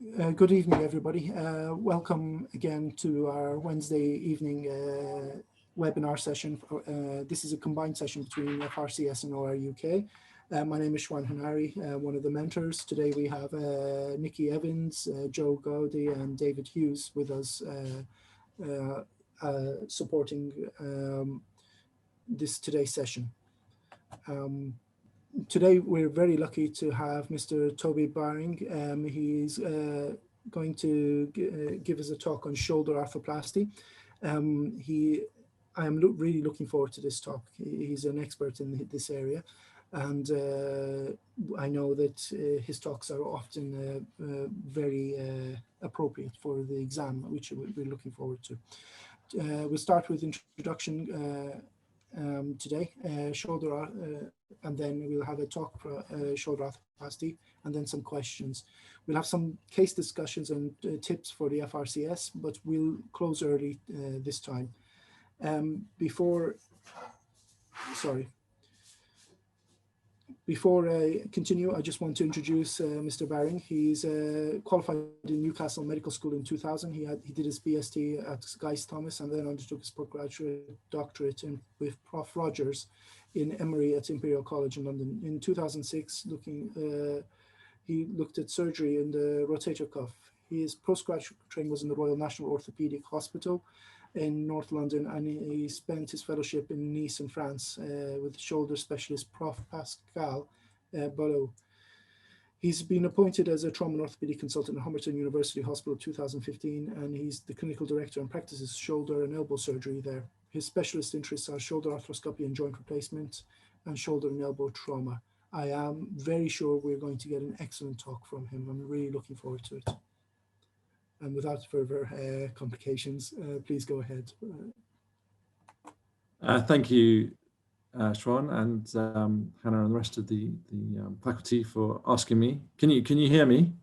Good evening, everybody. Welcome again to our Wednesday evening webinar session. This is a combined session between FRCS and OR UK. My name is Shwan Hanari, one of the mentors. Today we have Nikki Evans, Joe Gowdy, and David Hughes with us supporting today's session. Today, we're very lucky to have Mr. Toby Baring. He's going to give us a talk on shoulder arthroplasty. I am really looking forward to this talk. He's an expert in this area, and I know that his talks are often very appropriate for the exam, which we're looking forward to. We'll start with introduction today, and then we'll have a talk for shoulder arthroplasty, and then some questions. We'll have some case discussions and tips for the FRCS, but we'll close early this time. Before I continue, I just want to introduce Mr. Baring. He's qualified in Newcastle Medical School in 2000. He did his BST at Guy's Thomas and then undertook his postgraduate doctorate with Prof. Rogers in Emory at Imperial College in London. In 2006, he looked at surgery in the rotator cuff. His postgraduate training was in the Royal National Orthopaedic Hospital in North London, and he spent his fellowship in Nice in France with shoulder specialist Prof. Pascal Boileau. He's been appointed as a trauma and orthopedic consultant at Homerton University Hospital 2015, and he's the clinical director and practices shoulder and elbow surgery there. His specialist interests are shoulder arthroscopy and joint replacement and shoulder and elbow trauma. I am very sure we're going to get an excellent talk from him. I'm really looking forward to it. And without further complications, please go ahead. Thank you, Shwan, and Hannah and the rest of the faculty for asking me. Can you hear me?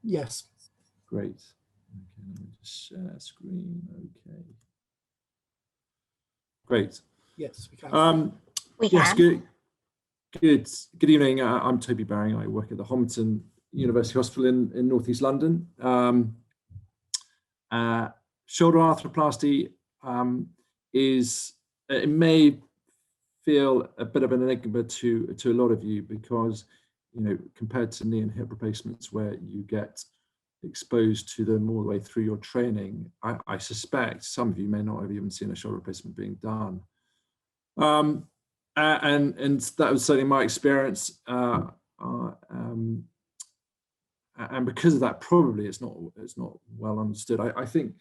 Yes. Great. Okay, let me just share screen. Okay. Great. Yes, we can. Yes, good evening. I'm Toby Baring. I work at the Homerton University Hospital in North East London. Shoulder arthroplasty it may feel a bit of an enigma to a lot of you because, compared to knee and hip replacements where you get exposed to them all the way through your training, I suspect some of you may not have even seen a shoulder replacement being done. And that was certainly my experience. And because of that, probably it's not well understood. I think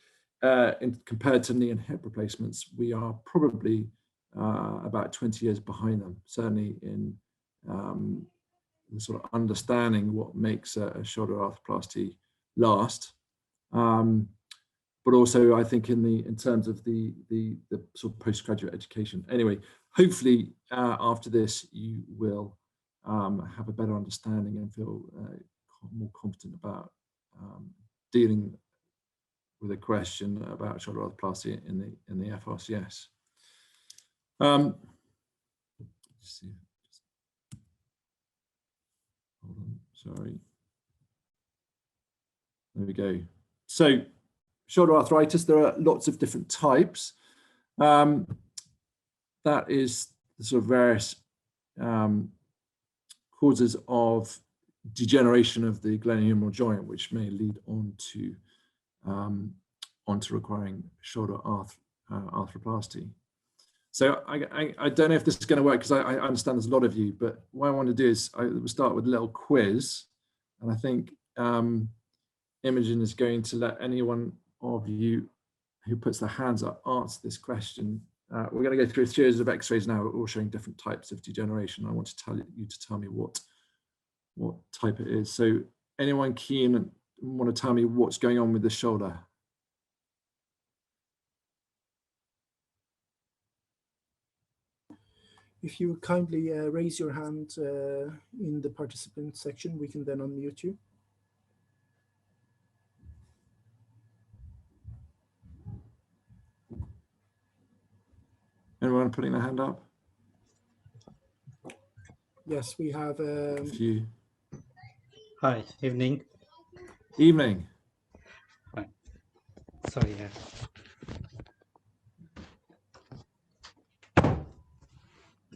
compared to knee and hip replacements, we are probably about 20 years behind them, certainly in the sort of understanding what makes a shoulder arthroplasty last. But also, I think in terms of the sort of postgraduate education. Anyway, hopefully after this, you will have a better understanding and feel more competent about dealing with a question about shoulder arthroplasty in the FRCS. Let's see. Hold on, sorry. There we go. So, shoulder arthritis, there are lots of different types. That is the sort of various causes of degeneration of the glenohumeral joint, which may lead on to requiring shoulder arthroplasty. So I don't know if this is going to work because I understand there's a lot of you, but what I want to do is I will start with a little quiz, and I think Imogen is going to let anyone of you who puts their hands up answer this question. We're going to go through a series of x-rays now, all showing different types of degeneration. I want to tell you to tell me what type it is. So anyone keen and want to tell me what's going on with the shoulder? If you would kindly raise your hand in the participant section, we can then unmute you. Anyone putting their hand up? Yes, we have A few. Hi, evening. Evening. Right. Sorry.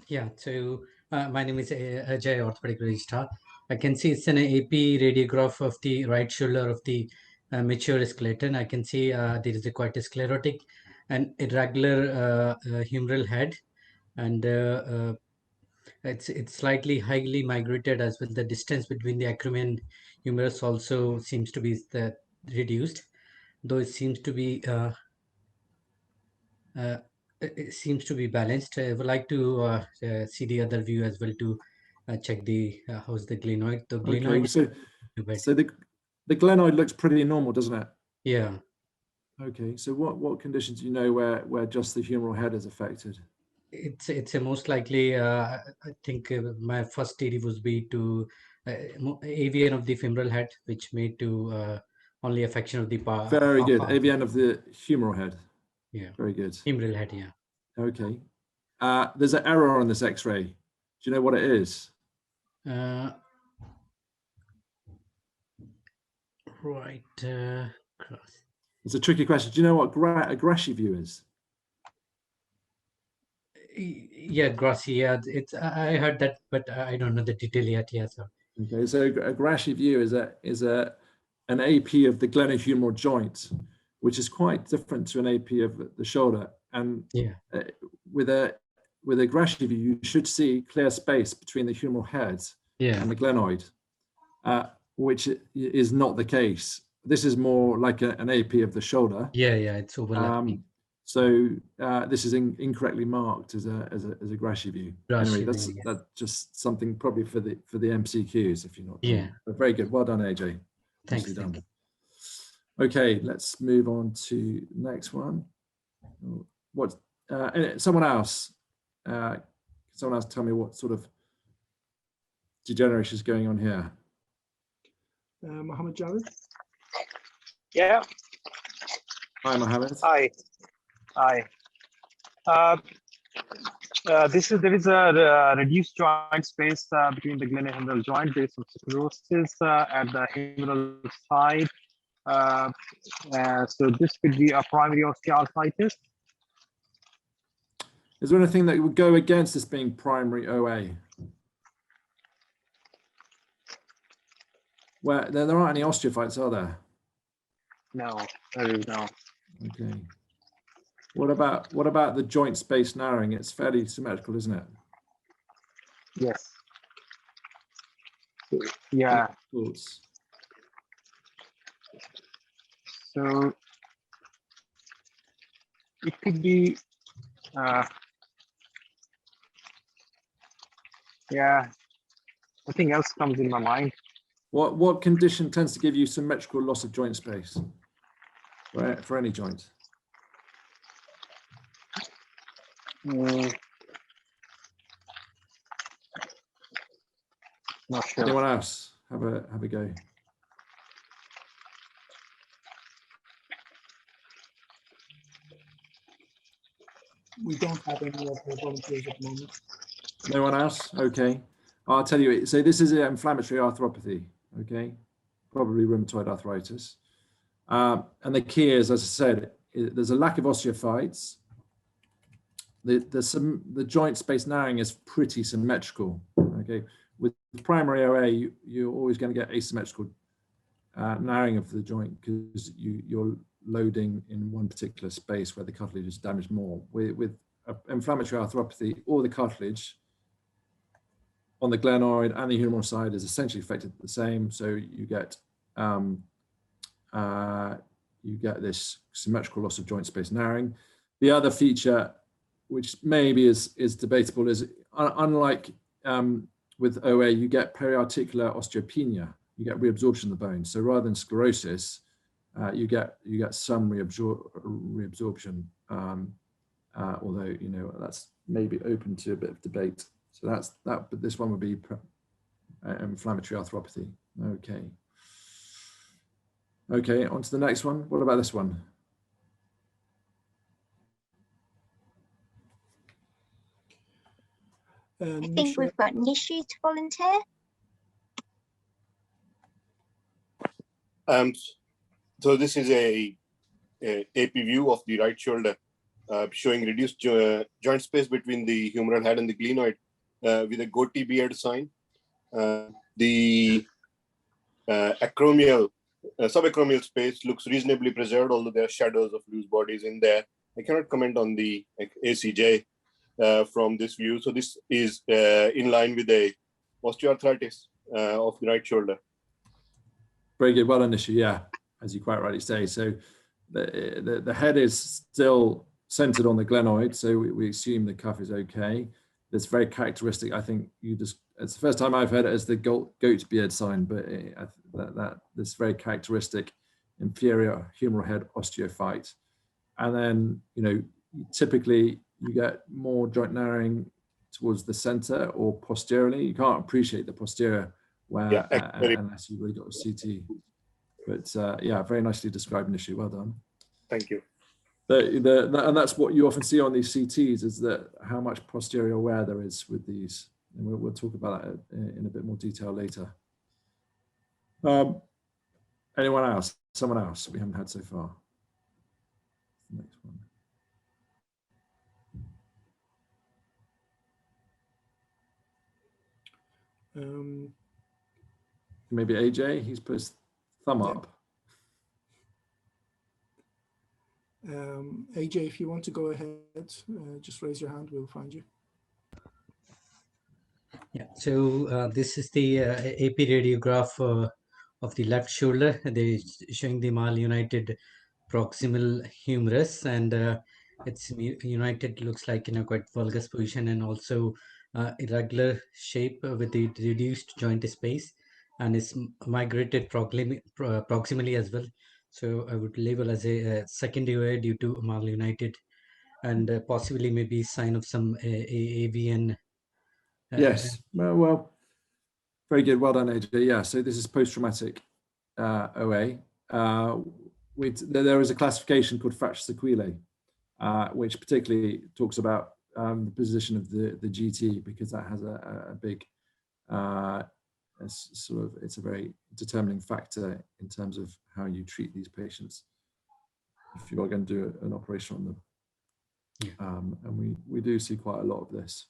Yeah. So my name is Ajay, orthopedic registrar. I can see it's an AP radiograph of the right shoulder of the mature skeleton. I can see there is a quite a sclerotic and irregular humeral head, and it's slightly highly migrated as well. The distance between the acromion and humerus also seems to be reduced, though it seems to be it seems to be balanced. I would like to see the other view as well to check the how's the glenoid. The glenoid Okay, is so bit. so the glenoid looks pretty normal, doesn't it? Yeah. Okay, so what conditions do you know where just the humeral head is affected? It's a most likely. I think my first theory would be to AVN of the femoral head, which may to only affection of the Very good. AVN of the humeral head. Yeah. Very good. Femoral head. Yeah. Okay. There's an error on this X-ray. Do you know what it is? Right. It's a tricky question. Do you know what a Grashy view is? Yeah, Grossi. Yeah, it's I heard that, but I don't know the detail yet. Yeah, so. Okay, so a Grashy view is an AP of the glenohumeral joint, which is quite different to an AP of the shoulder. And yeah, with a Grashy view, you should see clear space between the humeral head and the glenoid, which is not the case. This is more like an AP of the shoulder. Yeah, it's overlapping. So this is incorrectly marked as a Grashy view. Anyway, that's just something probably for the MCQs if you're not done. Yeah. But very good. Well done, AJ. Thanks. Done. Okay, let's move on to the next one. What? Someone else? Someone else tell me what sort of degeneration is going on here? Mohammed Javed. Yeah. Hi, Mohammed. Hi. There is a reduced joint space between the glenohumeral joint. There is some sclerosis at the humeral side. So this could be a primary osteoarthritis. Is there anything that would go against this being primary OA? Where there aren't any osteophytes, are there? No, there is no. Okay. What about the joint space narrowing? It's fairly symmetrical, isn't it? Yes. Yeah. Thoughts? So it could be. Yeah. Nothing else comes in my mind. What condition tends to give you symmetrical loss of joint space for any joint? Not sure. Anyone else have a go? We don't have any of the volunteers at the moment. No one else? Okay. I'll tell you. So this is an inflammatory arthropathy. Okay, probably rheumatoid arthritis. And the key is, as I said, there's a lack of osteophytes. The joint space narrowing is pretty symmetrical. Okay, with primary OA, you're always going to get asymmetrical narrowing of the joint because you're loading in one particular space where the cartilage is damaged more. With inflammatory arthropathy, all the cartilage on the glenoid and the humeral side is essentially affected the same. So you get this symmetrical loss of joint space narrowing. The other feature, which maybe is debatable, is unlike with OA, you get periarticular osteopenia. You get reabsorption of the bone. So rather than sclerosis, you get some reabsorption. Although that's maybe open to a bit of debate. So that's that. But this one would be inflammatory arthropathy. Okay. Okay, on to the next one. What about this one? I think we've got Nishi to volunteer. So this is a AP view of the right shoulder, showing reduced joint space between the humeral head and the glenoid with a goatee beard sign. The acromial, subacromial space looks reasonably preserved, although there are shadows of loose bodies in there. I cannot comment on the ACJ from this view. So this is in line with a osteoarthritis of the right shoulder. Very good. Well done, Nisha. Yeah, as you quite rightly say. So the head is still centered on the glenoid, so we assume the cuff is okay. That's very characteristic. I think it's the first time I've heard it as the goat's beard sign, but this very characteristic inferior humeral head osteophyte. And then, typically you get more joint narrowing towards the center or posteriorly. You can't appreciate the posterior unless you really got a CT. But yeah, very nicely described, Nishi. Well done. Thank you. And that's what you often see on these CTs, is that how much posterior wear there is with these. And we'll talk about that in a bit more detail later. Anyone else? Someone else we haven't had so far? Next one. Maybe AJ, he's put his thumb up. AJ, if you want to go ahead, just raise your hand, we'll find you. Yeah, so this is the AP radiograph of the left shoulder. They're showing the malunited proximal humerus, and it's united, looks like in a quite vulgus position, and also irregular shape with the reduced joint space, and it's migrated proximally as well. So I would label as a secondary due to malunited, and possibly maybe sign of some AVN. Yes, well, very good. Well done, AJ. Yeah, so this is post-traumatic OA. There is a classification called fracture sequelae, which particularly talks about the position of the GT, because that has a big it's a very determining factor in terms of how you treat these patients if you are going to do an operation on them. Yeah. And we do see quite a lot of this.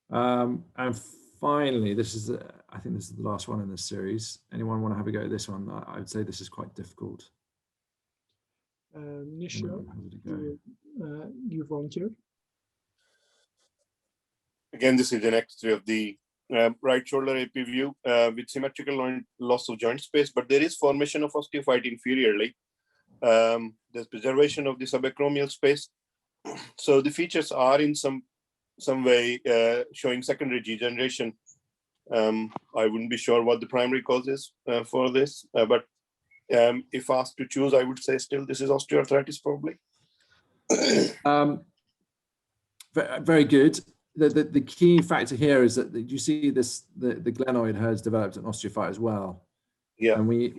And finally, this is I think this is the last one in this series. Anyone want to have a go at this one? I would say this is quite difficult. Nisha, you volunteered. Again, this is an X-ray of the right shoulder AP view with symmetrical loss of joint space, but there is formation of osteophyte inferiorly. There's preservation of the subacromial space. So the features are in some way showing secondary degeneration. I wouldn't be sure what the primary cause is for this, but if asked to choose, I would say still this is osteoarthritis probably. Very good. The key factor here is that you see this, the glenoid has developed an osteophyte as well. Yeah. And we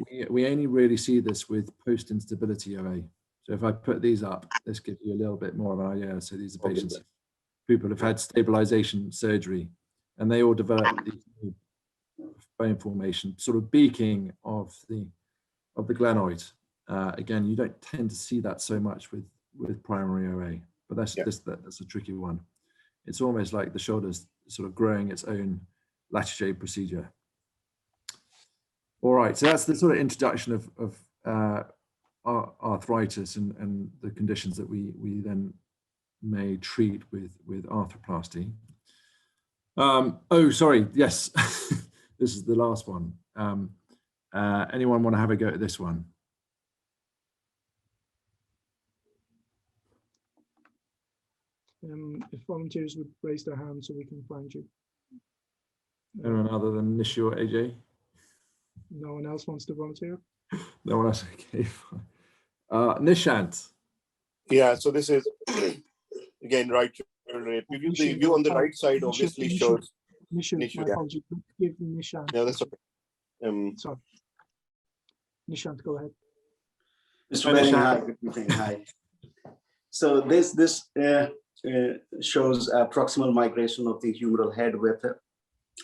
only really see this with post-instability OA. So if I put these up, this gives you a little bit more of an idea. So these are patients, people have had stabilization surgery, and they all develop these bone formation, sort of beaking of the glenoid. Again, you don't tend to see that so much with primary OA, but that's a tricky one. It's almost like the shoulder's sort of growing its own latitude procedure. All right, so that's the sort of introduction of arthritis and the conditions that we then may treat with arthroplasty. Oh, sorry, yes, this is the last one. Anyone want to have a go at this one? If volunteers would raise their hand so we can find you. Anyone other than Nishi or AJ? No one else wants to volunteer? No one else, okay, fine. Nishant. Yeah, so this is, again, right shoulder. The view on the right side obviously shows. Nisha, my apologies. Give Nishant. No, that's okay. Sorry. Nishant, go ahead. Mr. Baring, hi, good evening, hi. So this shows proximal migration of the humeral head with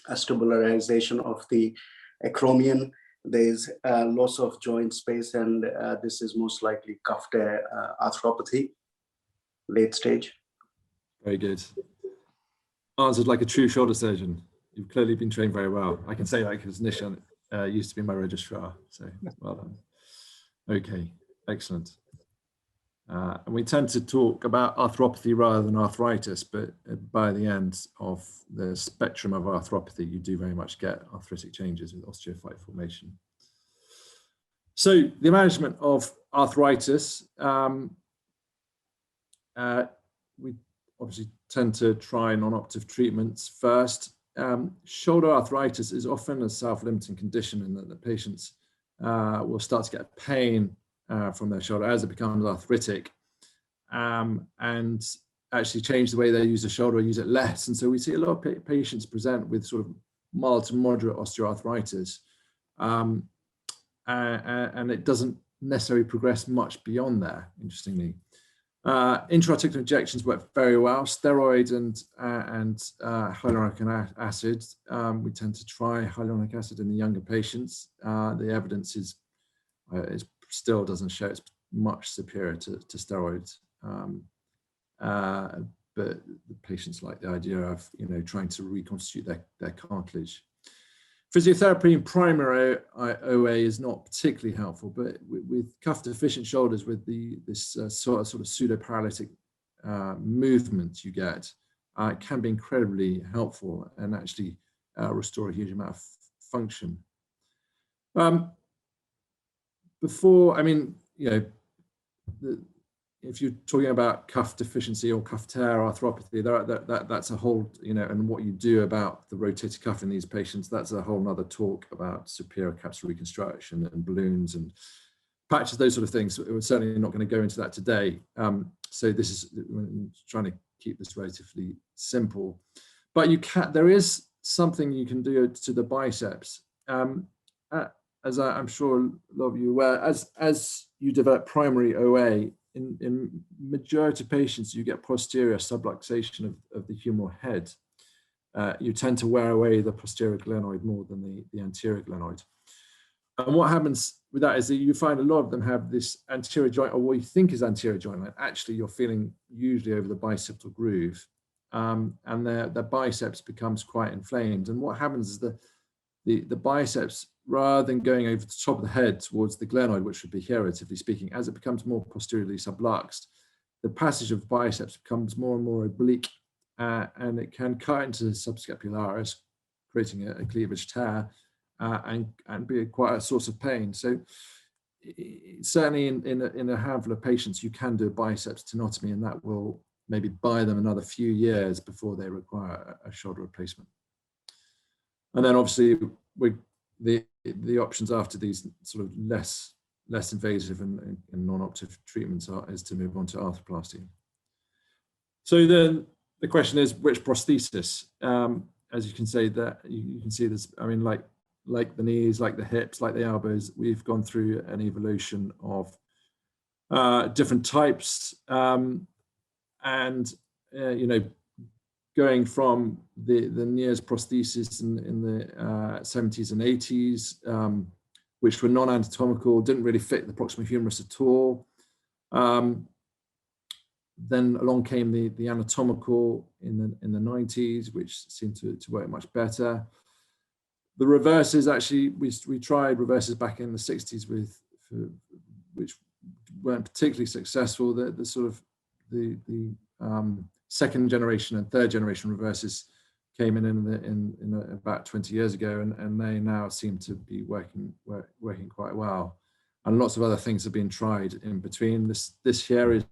a stabilization of the acromion There's loss of joint space, and this is most likely cuff tear arthropathy, late stage. Very good. Answered like a true shoulder surgeon. You've clearly been trained very well. I can say that because Nishan used to be my registrar, so well done. Okay, excellent. And we tend to talk about arthropathy rather than arthritis, but by the end of the spectrum of arthropathy, you do very much get arthritic changes with osteophyte formation. So the management of arthritis, we obviously tend to try non-operative treatments first. Shoulder arthritis is often a self-limiting condition in that the patients will start to get pain from their shoulder as it becomes arthritic, and actually change the way they use the shoulder or use it less. And so we see a lot of patients present with sort of mild to moderate osteoarthritis, and it doesn't necessarily progress much beyond there, interestingly. Intra-articular injections work very well. Steroids and hyaluronic acid. We tend to try hyaluronic acid in the younger patients. The evidence is it still doesn't show it's much superior to steroids, but the patients like the idea of trying to reconstitute their cartilage. Physiotherapy in primary OA is not particularly helpful, but with cuff deficient shoulders, with this sort of pseudo-paralytic movement you get, it can be incredibly helpful and actually restore a huge amount of function. If you're talking about cuff deficiency or cuff tear arthropathy, that's a whole, and what you do about the rotator cuff in these patients, that's a whole nother talk about superior capsular reconstruction and balloons and patches, those sort of things. We're certainly not going to go into that today. So this is trying to keep this relatively simple, but there is something you can do to the biceps. As I'm sure a lot of you are aware, as you develop primary OA, in majority of patients, you get posterior subluxation of the humeral head. You tend to wear away the posterior glenoid more than the anterior glenoid. And what happens with that is that you find a lot of them have this anterior joint, or what you think is anterior joint line. Actually, you're feeling usually over the bicipital groove, and their biceps becomes quite inflamed. And what happens is the biceps, rather than going over the top of the head towards the glenoid, which would be here, relatively speaking, as it becomes more posteriorly subluxed, the passage of biceps becomes more and more oblique, and it can cut into the subscapularis, creating a cleavage tear, and be quite a source of pain. So certainly in a handful of patients, you can do a biceps tenotomy, and that will maybe buy them another few years before they require a shoulder replacement. And then obviously the options after these sort of less invasive and non-operative treatments is to move on to arthroplasty. So then the question is, which prosthesis? As you can say, that you can see this, I mean, like the knees, like the hips, like the elbows, we've gone through an evolution of different types, and going from the nearest prosthesis in the 70s and 80s, which were non-anatomical, didn't really fit the proximal humerus at all. Then along came the anatomical in the 90s, which seemed to work much better. The reverses, actually, we tried reverses back in the 60s which weren't particularly successful. The sort of the second generation and third generation reverses came in about 20 years ago, and they now seem to be working quite well. And lots of other things have been tried in between. This here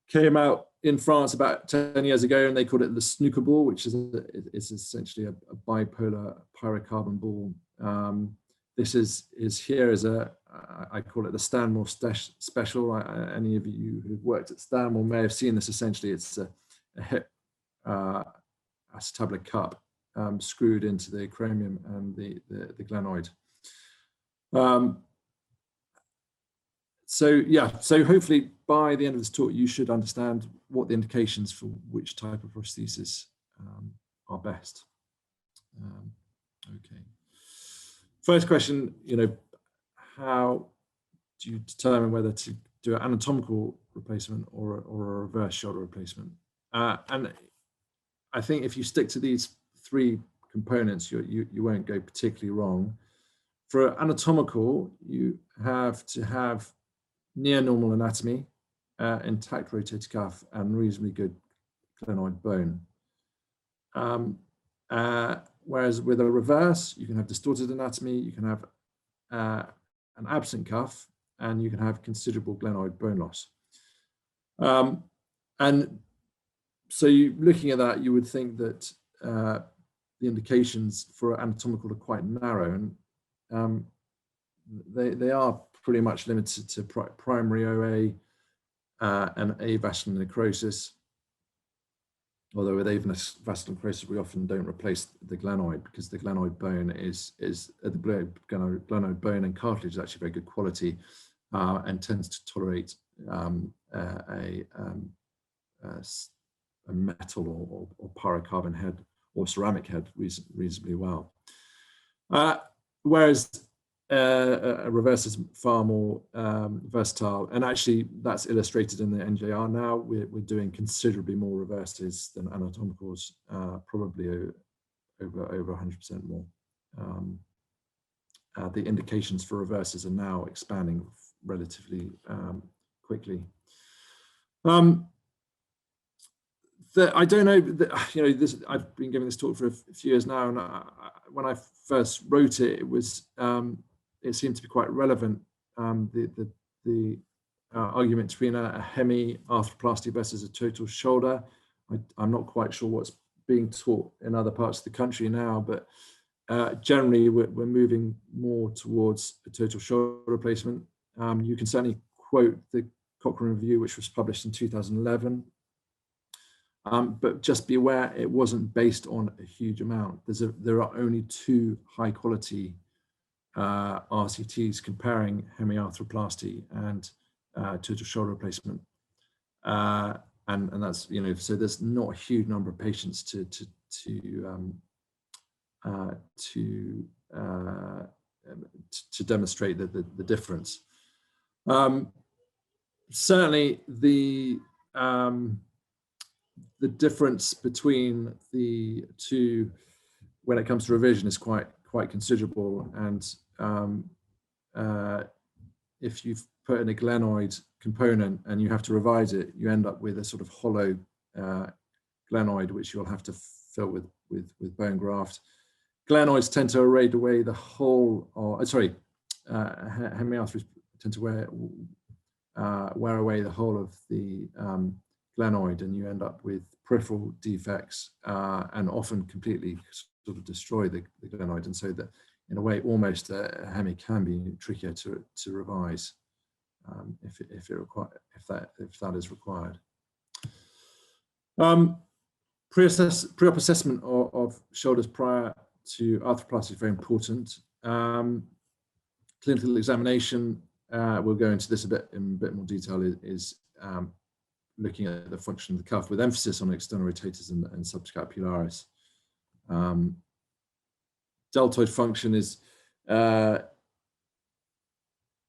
came out in France about 10 years ago, and they called it the snooker ball, which is essentially a bipolar pyrocarbon ball. This is here as I call it the Stanmore special. Any of you who've worked at Stanmore may have seen this. Essentially, it's a hip acetabular cup screwed into the acromion and the glenoid. So hopefully by the end of this talk, you should understand what the indications for which type of prosthesis are best. Okay. first question, how do you determine whether to do an anatomical replacement or a reverse shoulder replacement? And I think if you stick to these three components, you won't go particularly wrong. For anatomical, you have to have near normal anatomy, intact rotator cuff, and reasonably good glenoid bone. Whereas with a reverse, you can have distorted anatomy, you can have an absent cuff, and you can have considerable glenoid bone loss. And so looking at that, you would think that the indications for anatomical are quite narrow, and they are pretty much limited to primary OA and avascular necrosis. Although with avascular necrosis, we often don't replace the glenoid because the glenoid bone the glenoid bone and cartilage is actually very good quality and tends to tolerate a metal or pyrocarbon head or ceramic head reasonably well. Whereas a reverse is far more versatile, and actually that's illustrated in the NJR now. We're doing considerably more reverses than anatomicals, probably over 100% more. The indications for reverses are now expanding relatively quickly. I don't know, I've been giving this talk for a few years now, and when I first wrote it, it seemed to be quite relevant, the argument between a hemi-arthroplasty versus a total shoulder. I'm not quite sure what's being taught in other parts of the country now, but generally we're moving more towards a total shoulder replacement. You can certainly quote the Cochrane Review, which was published in 2011. But just be aware, it wasn't based on a huge amount. There are only 2 high quality RCTs comparing hemiarthroplasty and total shoulder replacement. And that's, so there's not a huge number of patients to demonstrate the difference. Certainly the difference between the two when it comes to revision is quite considerable, and if you've put in a glenoid component and you have to revise it, you end up with a sort of hollow glenoid which you'll have to fill with bone graft. Glenoids tend to erode away the whole, hemiarthries tend to wear away the whole of the glenoid, and you end up with peripheral defects and often completely sort of destroy the glenoid. And so that, in a way, almost a hemi can be trickier to revise if that is required. Pre-op assessment of shoulders prior to arthroplasty is very important. Clinical examination, we'll go into this in a bit more detail, is looking at the function of the cuff with emphasis on external rotators and subscapularis. Deltoid function is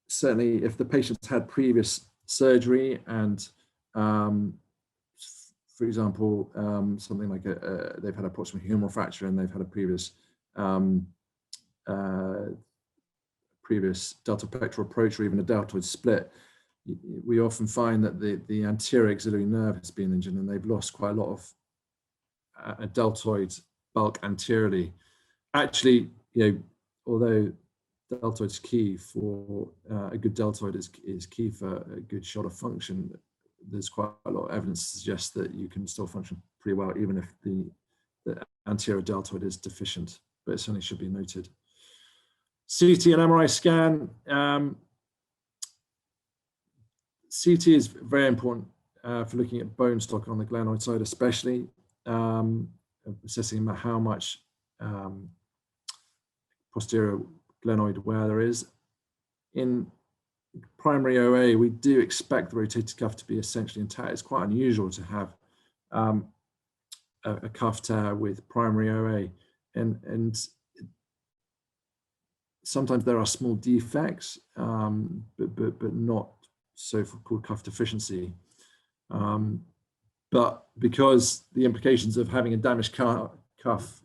certainly, if the patient's had previous surgery and, for example, something like they've had a proximal humeral fracture and they've had a previous deltoid pectoral approach or even a deltoid split, we often find that the anterior axillary nerve has been injured and they've lost quite a lot of a deltoid bulk anteriorly. Actually, although deltoid's key for a good deltoid is key for a good shoulder function, there's quite a lot of evidence to suggest that you can still function pretty well even if the anterior deltoid is deficient, but it certainly should be noted. CT and MRI scan. CT is very important for looking at bone stock on the glenoid side, especially assessing how much posterior glenoid wear there is. In primary OA, we do expect the rotator cuff to be essentially intact. It's quite unusual to have a cuff tear with primary OA, and sometimes there are small defects, but not so-called cuff deficiency. But because the implications of having a damaged cuff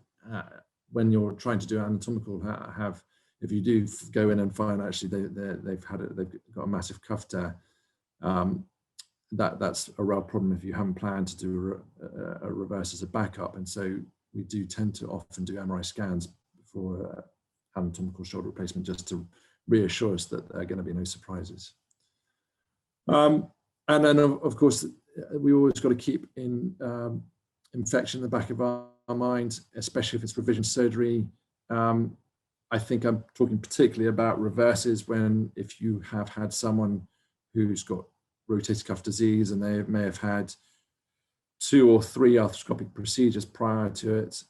when you're trying to do anatomical have, if you do go in and find actually they've got a massive cuff tear, that's a real problem if you haven't planned to do a reverse as a backup. And so we do tend to often do MRI scans for anatomical shoulder replacement, just to reassure us that there are going to be no surprises. And then of course, we always got to keep infection in the back of our mind, especially if it's revision surgery. I think I'm talking particularly about reverses if you have had someone who's got rotator cuff disease and they may have had 2 or 3 arthroscopic procedures prior to it,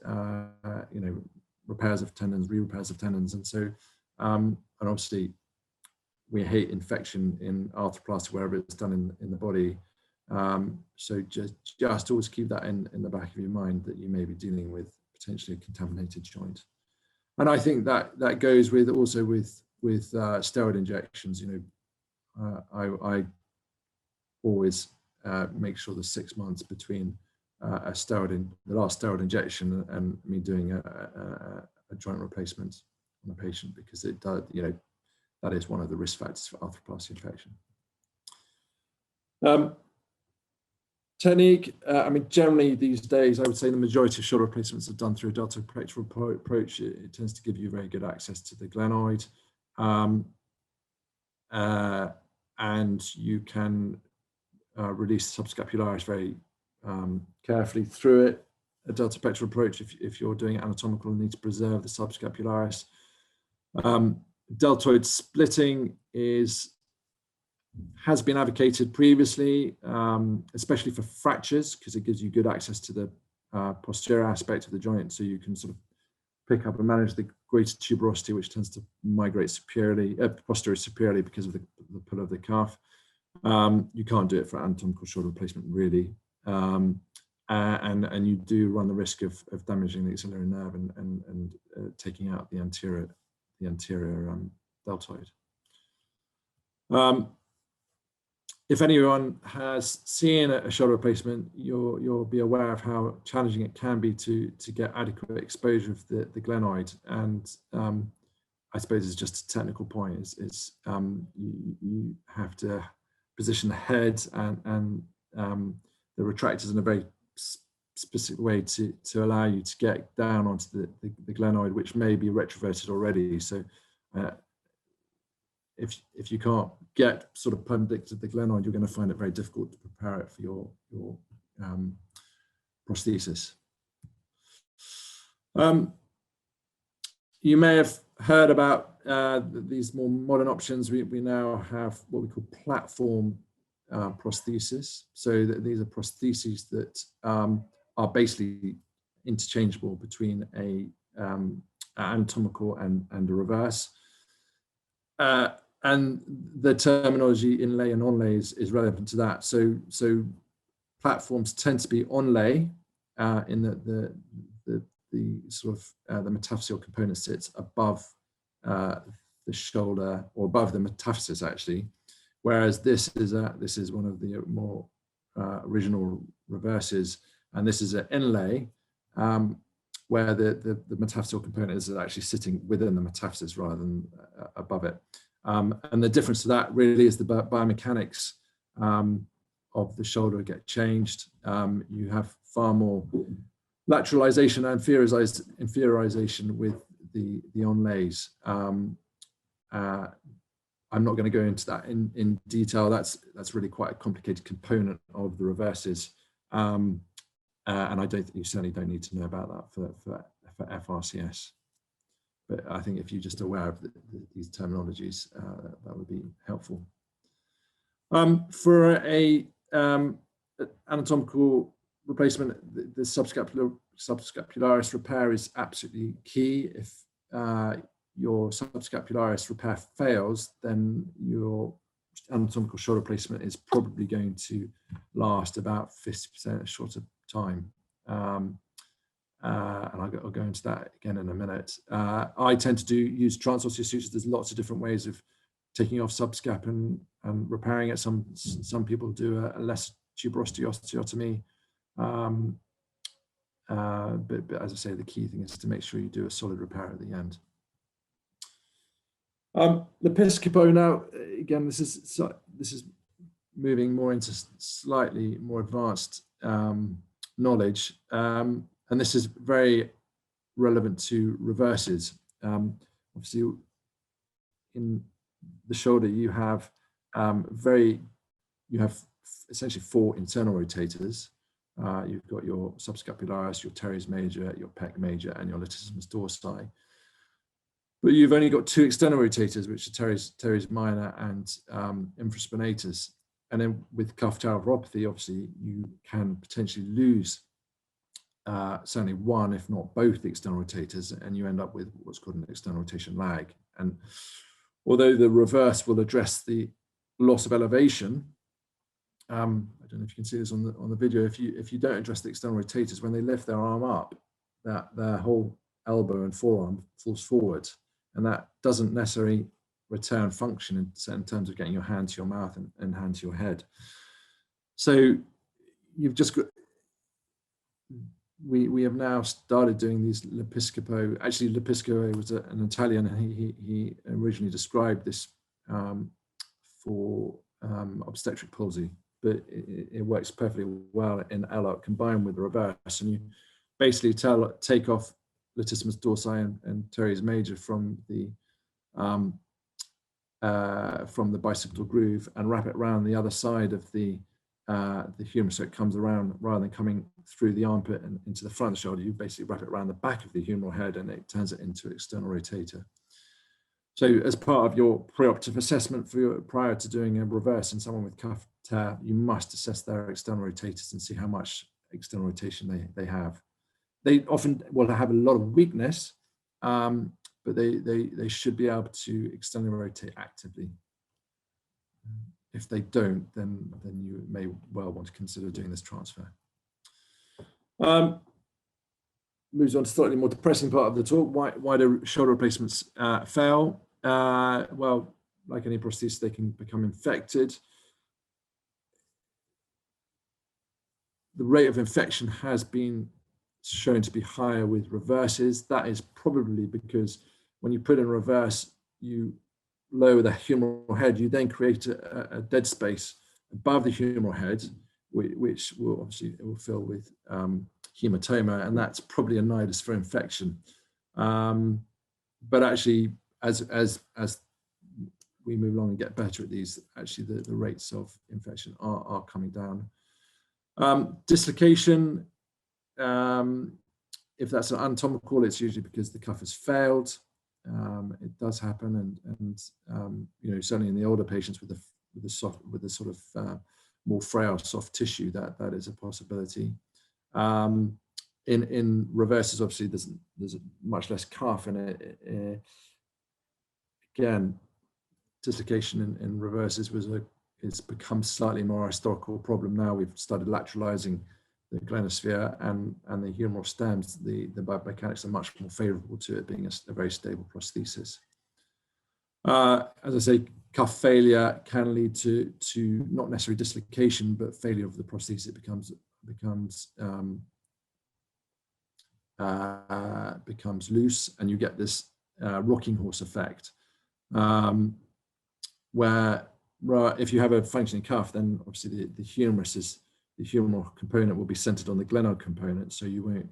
repairs of tendons, re-repairs of tendons. And so, and obviously we hate infection in arthroplasty wherever it's done in the body. So just always keep that in the back of your mind, that you may be dealing with potentially a contaminated joint. And I think that goes with also with steroid injections. I always make sure there's 6 months between the last steroid injection and me doing a joint replacement on a patient, because it does, that is one of the risk factors for arthroplasty infection. Technique, I mean, generally these days, I would say the majority of shoulder replacements are done through a deltoidal approach. It tends to give you very good access to the glenoid. And you can release the subscapularis very carefully through it. A deltopectoral approach, if you're doing it anatomical, you need to preserve the subscapularis. Deltoid splitting has been advocated previously, especially for fractures, because it gives you good access to the posterior aspect of the joint, so you can sort of pick up and manage the greater tuberosity, which tends to migrate posterior superiorly because of the pull of the calf. You can't do it for anatomical shoulder replacement, really, and you do run the risk of damaging the axillary nerve and taking out the anterior deltoid. If anyone has seen a shoulder replacement, you'll be aware of how challenging it can be to get adequate exposure of the glenoid. And I suppose it's just a technical point. You have to position the head and the retractors in a very specific way to allow you to get down onto the glenoid, which may be retroverted already. So if you can't get sort of perpendicular to the glenoid, you're going to find it very difficult to prepare it for your prosthesis. You may have heard about these more modern options. We now have what we call platform prosthesis. So these are prostheses that are basically interchangeable between an anatomical and a reverse. And the terminology inlay and onlay is relevant to that. So platforms tend to be onlay in the sort of the metaphyseal component sits above the shoulder, or above the metaphysis actually, whereas this is one of the more original reverses, and this is an inlay where the metaphyseal component is actually sitting within the metaphysis rather than above it. And the difference to that really is the biomechanics of the shoulder get changed. You have far more lateralization and inferiorization with the onlays. I'm not going to go into that in detail. That's really quite a complicated component of the reverses, and you certainly don't need to know about that for FRCS. But I think if you're just aware of these terminologies, that would be helpful. For a anatomical replacement, the subscapularis repair is absolutely key. If your subscapularis repair fails, then your anatomical shoulder replacement is probably going to last about 50% shorter time. and I'll go into that again in a minute. I tend to use transosseous sutures. There's lots of different ways of taking off subscap and repairing it. Some people do a less tuberosity osteotomy. But as I say, the key thing is to make sure you do a solid repair at the end. Lepiscopo now, again, this is moving more into slightly more advanced knowledge, and this is very relevant to reverses. Obviously, in the shoulder, you have essentially 4 internal rotators. You've got your subscapularis, your teres major, your pec major, and your latissimus dorsi. But you've only got 2 external rotators, which are teres minor and infraspinatus. And then with cuff arthroplasty, obviously, you can potentially lose certainly 1, if not both, the external rotators, and you end up with what's called an external rotation lag. And although the reverse will address the loss of elevation, I don't know if you can see this on the video. If you don't address the external rotators, when they lift their arm up, that their whole elbow and forearm falls forward, and that doesn't necessarily return function in terms of getting your hand to your mouth and hand to your head. So you've just got. We have now started doing these Lepiscopo. Actually, Lepiscopo was an Italian, and he originally described this for obstetric palsy, but it works perfectly well in LR combined with the reverse. And you basically take off latissimus dorsi and teres major from the bicipital groove and wrap it around the other side of the humerus, so it comes around rather than coming through the armpit and into the front of the shoulder. You basically wrap it around the back of the humeral head, and it turns it into an external rotator. So as part of your preoperative assessment prior to doing a reverse in someone with cuff tear, you must assess their external rotators and see how much external rotation they have. They often will have a lot of weakness, but they should be able to externally rotate actively. If they don't, then you may well want to consider doing this transfer. Moves on to slightly more depressing part of the talk. Why do shoulder replacements fail? Well, like any prosthesis, they can become infected. The rate of infection has been shown to be higher with reverses. That is probably because when you put in reverse, you lower the humeral head, you then create a dead space above the humeral head, which will obviously fill with hematoma, and that's probably a nidus for infection. But actually, as we move along and get better at these, actually the rates of infection are coming down. Dislocation, if that's an anatomical, it's usually because the cuff has failed. It does happen, and you know, certainly in the older patients with the sort of more frail soft tissue, that is a possibility. In reverses, obviously, there's much less cuff, and again, dislocation in reverses it's become slightly more historical problem now. We've started lateralizing the glenosphere and the humeral stems. The biomechanics are much more favorable to it being a very stable prosthesis. As I say, cuff failure can lead to not necessarily dislocation, but failure of the prosthesis. It becomes loose, and you get this rocking horse effect, where if you have a functioning cuff, then obviously the humeral component will be centered on the glenoid component, so the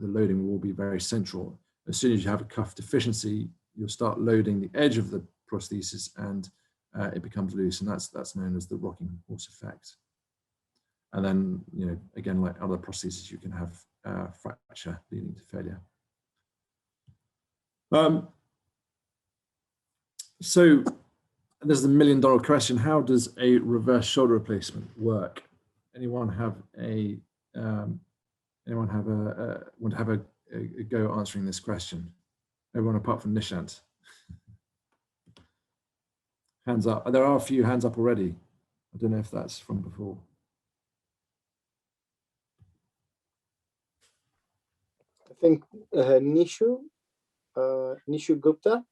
loading will be very central. As soon as you have a cuff deficiency, you'll start loading the edge of the prosthesis, and it becomes loose, and that's known as the rocking horse effect. And then, you know, again, like other prostheses, you can have fracture leading to failure. So there's the $1 million question: how does a reverse shoulder replacement work? Anyone want to have a go answering this question? Everyone apart from Nishant. Hands up. There are a few hands up already. I don't know if that's from before. think Nishu Gupta.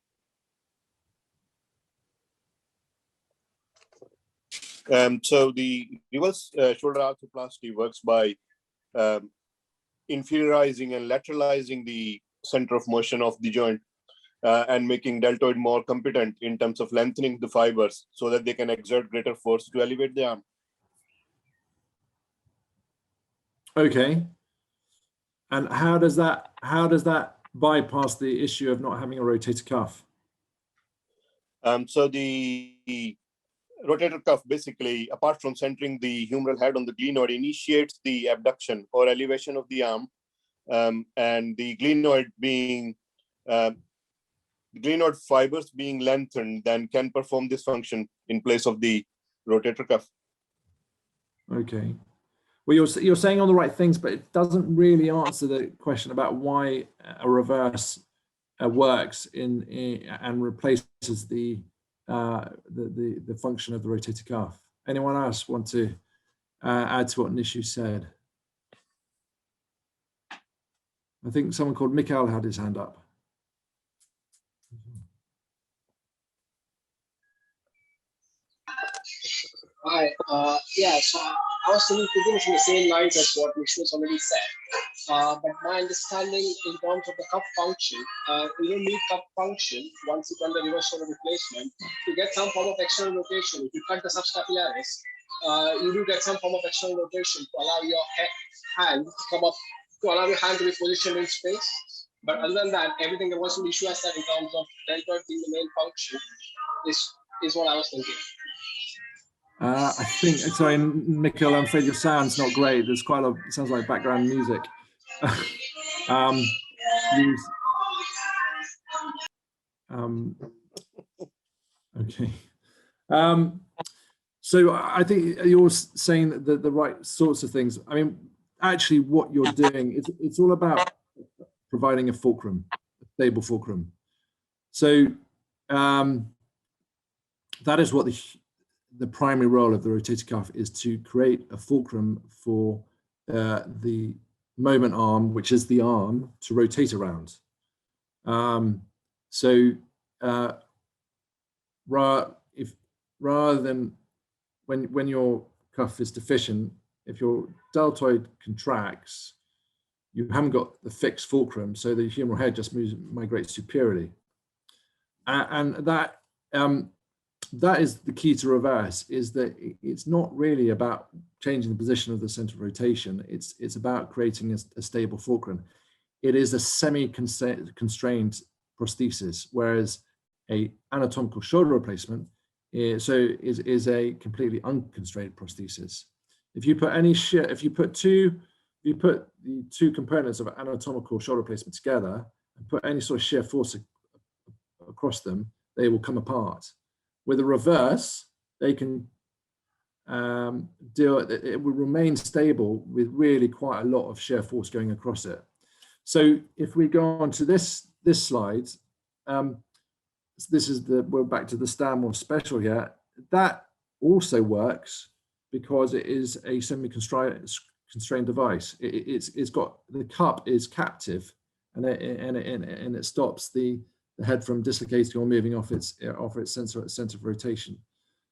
So the reverse shoulder arthroplasty works by inferiorizing and lateralizing the center of motion of the joint and making deltoid more competent in terms of lengthening the fibers so that they can exert greater force to elevate the arm. Okay. And how does that bypass the issue of not having a rotator cuff? So the rotator cuff basically, apart from centering the humeral head on the glenoid, initiates the abduction or elevation of the arm, and the glenoid fibers being lengthened then can perform this function in place of the rotator cuff. Okay. Well, you're saying all the right things, but it doesn't really answer the question about why a reverse works and replaces the function of the rotator cuff. Anyone else want to add to what Nishu said? I think someone called Mikhail had his hand up. Hi. Yeah, so I was thinking pretty much in the same lines as what Nishu has already said. But my understanding in terms of the cup function, you don't need cup function once you've done the reverse shoulder replacement to get some form of external rotation. If you cut the subscapularis, you do get some form of external rotation to allow your hand to come up, to allow your hand to be positioned in space. But other than that, everything that was Nishu has said in terms of deltoid being the main function is what I was thinking. I think, sorry, Mikhail, I'm afraid your sound's not great. There's quite a lot, it sounds like background music. Okay. So I think you're saying the right sorts of things. I mean, actually what you're doing, it's all about providing a fulcrum, a stable fulcrum. So that is what the primary role of the rotator cuff is, to create a fulcrum for the moment arm, which is the arm, to rotate around. Rather than when your cuff is deficient, if your deltoid contracts, you haven't got the fixed fulcrum, so the humeral head just migrates superiorly, and that is the key to reverse, is that it's not really about changing the position of the center of rotation. It's about creating a stable fulcrum. It is a semi-constrained prosthesis, whereas a anatomical shoulder replacement is a completely unconstrained prosthesis. If you put the two components of anatomical shoulder replacement together and put any sort of shear force across them, they will come apart. With a reverse, they can it will remain stable with really quite a lot of shear force going across it. So if we go on to this slide, we're back to the Stanmore special here. That also works because it is a semi-constrained device. It's got, the cup is captive, and it stops the head from dislocating or moving off its center of rotation.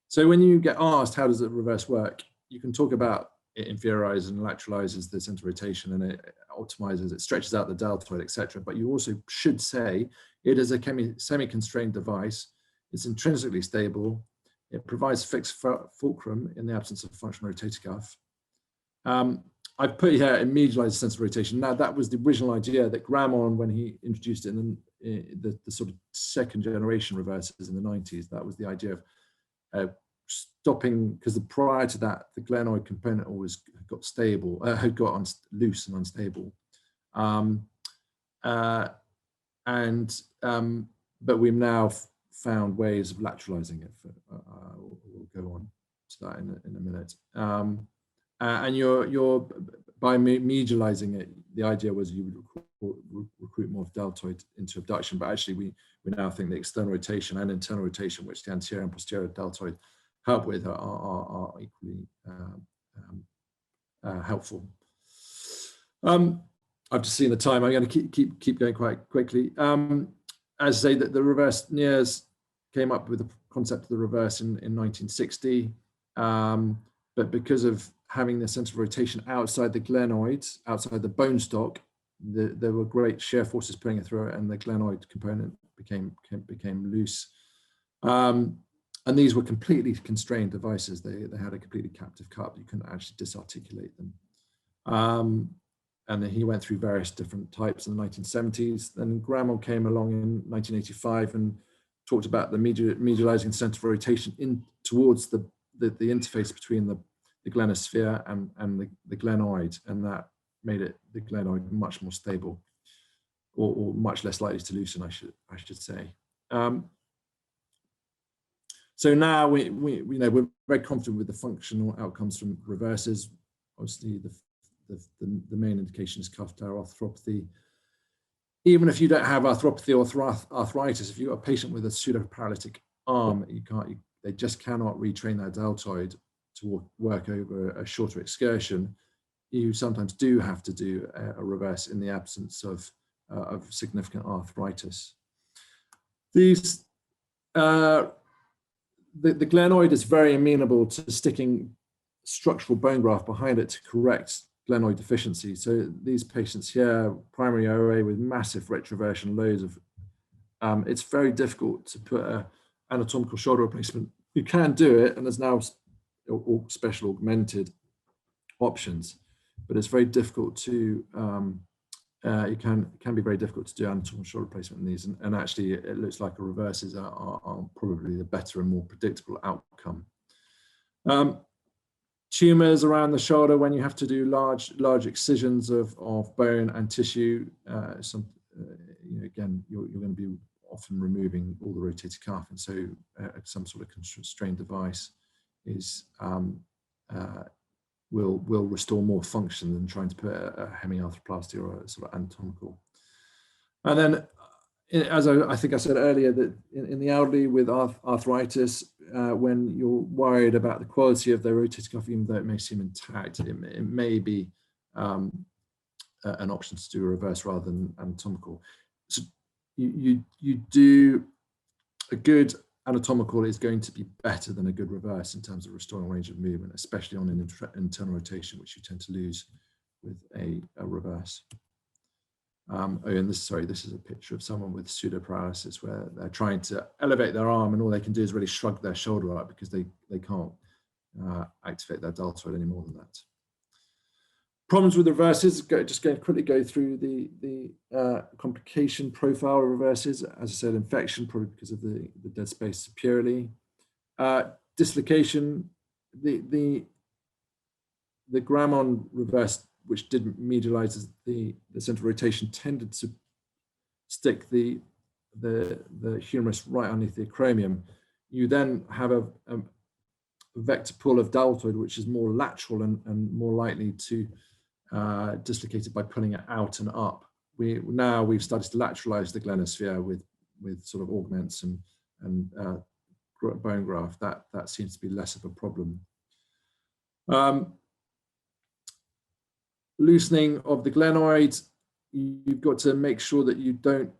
So when you get asked how does the reverse work, you can talk about it inferiorizes and lateralizes the center of rotation, and it optimizes, it stretches out the deltoid, etc. But you also should say it is a semi-constrained device. It's intrinsically stable. It provides fixed fulcrum in the absence of functional rotator cuff. I've put here a medialized center of rotation. Now that was the original idea that Grammon, when he introduced it in the sort of second generation reverses in the 90s, that was the idea of stopping, because prior to that, the glenoid component always got stable, had got loose and unstable. But we've now found ways of lateralizing it. We'll go on to that in a minute. And you're by medializing it, the idea was you would recruit more deltoid into abduction, but actually we now think the external rotation and internal rotation, which the anterior and posterior deltoid help with, are equally helpful. I've just seen the time. I'm going to keep going quite quickly. As I say, that the reverse Niers came up with the concept of the reverse in 1960, but because of having the center of rotation outside the glenoids, outside the bone stock, there were great shear forces pulling it through it, and the glenoid component became loose. And these were completely constrained devices. They had a completely captive cup. You couldn't actually disarticulate them. And then he went through various different types in the 1970s. Then Grammel came along in 1985 and talked about the medializing center of rotation in towards the interface between the glenosphere and the glenoid, and that made the glenoid much more stable, or much less likely to loosen, I should say. So now we're very confident with the functional outcomes from reverses. Obviously, the main indication is cuff tear arthropathy. Even if you don't have arthropathy or arthritis, if you've got a patient with a pseudoparalytic arm, they just cannot retrain their deltoid to work over a shorter excursion. You sometimes do have to do a reverse in the absence of significant arthritis. These the glenoid is very amenable to sticking structural bone graft behind it to correct glenoid deficiency. So these patients here, primary OA with massive retroversion, loads of, it's very difficult to put an anatomical shoulder replacement. You can do it, and there's now special augmented options, but it's very difficult to, it can be very difficult to do anatomical shoulder replacement in these, and actually it looks like a reverses are probably the better and more predictable outcome. Tumors around the shoulder, when you have to do large excisions of bone and tissue, again, you're going to be often removing all the rotated cuff, and so some sort of constrained device is will restore more function than trying to put a hemiarthroplasty or a sort of anatomical. And then, as I think I said earlier, that in the elderly with arthritis, when you're worried about the quality of their rotated cuff, even though it may seem intact, it may be an option to do a reverse rather than anatomical. So you do a good anatomical is going to be better than a good reverse in terms of restoring range of movement, especially on an internal rotation, which you tend to lose with a reverse. And this is a picture of someone with pseudoparalysis where they're trying to elevate their arm and all they can do is really shrug their shoulder up because they can't activate their deltoid any more than that. Problems with reverses, just going to quickly go through the complication profile of reverses. As I said, infection, probably because of the dead space superiorly. Dislocation, the Grammon reverse, which didn't medialize the center of rotation, tended to stick the humerus right underneath the acromion. You then have a vector pull of deltoid, which is more lateral and more likely to dislocate it by pulling it out and up. We've started to lateralize the glenosphere with sort of augments and bone graft. That seems to be less of a problem. Loosening of the glenoid, you've got to make sure that you don't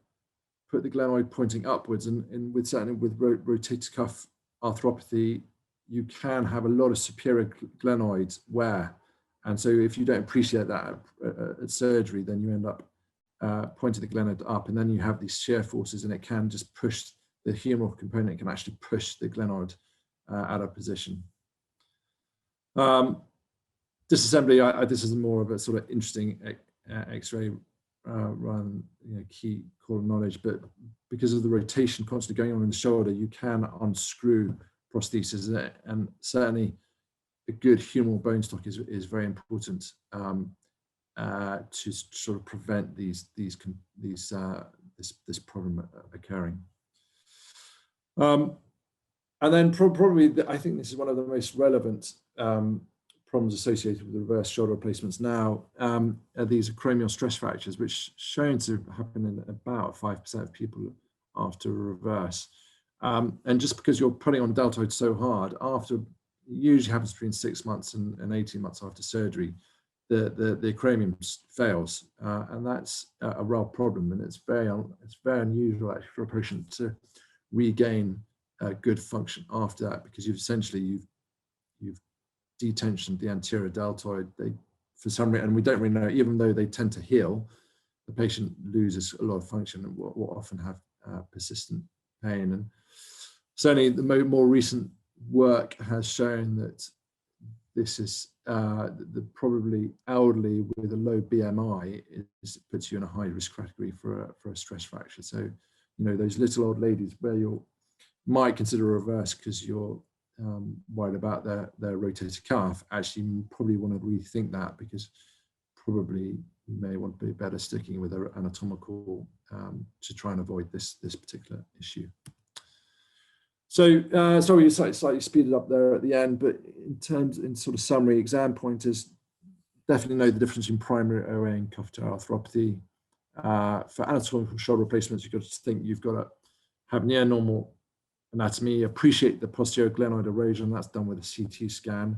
put the glenoid pointing upwards, and certainly with rotator cuff arthropathy, you can have a lot of superior glenoid wear. And so if you don't appreciate that at surgery, then you end up pointing the glenoid up, and then you have these shear forces, and it can just push the humeral component, can actually push the glenoid out of position. Disassembly, this is more of a sort of interesting X-ray rather than key core knowledge, but because of the rotation constantly going on in the shoulder, you can unscrew prosthesis, and certainly a good humeral bone stock is very important to sort of prevent this problem occurring. And then probably, I think this is one of the most relevant problems associated with the reverse shoulder replacements now, are these acromial stress fractures, which shown to happen in about 5% of people after a reverse. And just because you're putting on deltoid so hard, usually happens between 6 months and 18 months after surgery, the acromion fails, and that's a real problem. And it's very unusual actually for a patient to regain good function after that, because you've detensioned the anterior deltoid. They, for some reason, and we don't really know, even though they tend to heal, the patient loses a lot of function and will often have persistent pain. And certainly the more recent work has shown that this is the probably elderly with a low BMI puts you in a high risk category for a stress fracture. So, you know, those little old ladies where you might consider a reverse because you're worried about their rotator cuff, actually you probably want to rethink that, because probably you may want to be better sticking with an anatomical to try and avoid this particular issue. So sorry, you slightly speeded up there at the end, but in sort of summary, exam pointers, definitely know the difference in primary OA and cuff toe arthropathy. For anatomical shoulder replacements, you've got to think you've got to have near normal anatomy, appreciate the posterior glenoid erosion, that's done with a CT scan.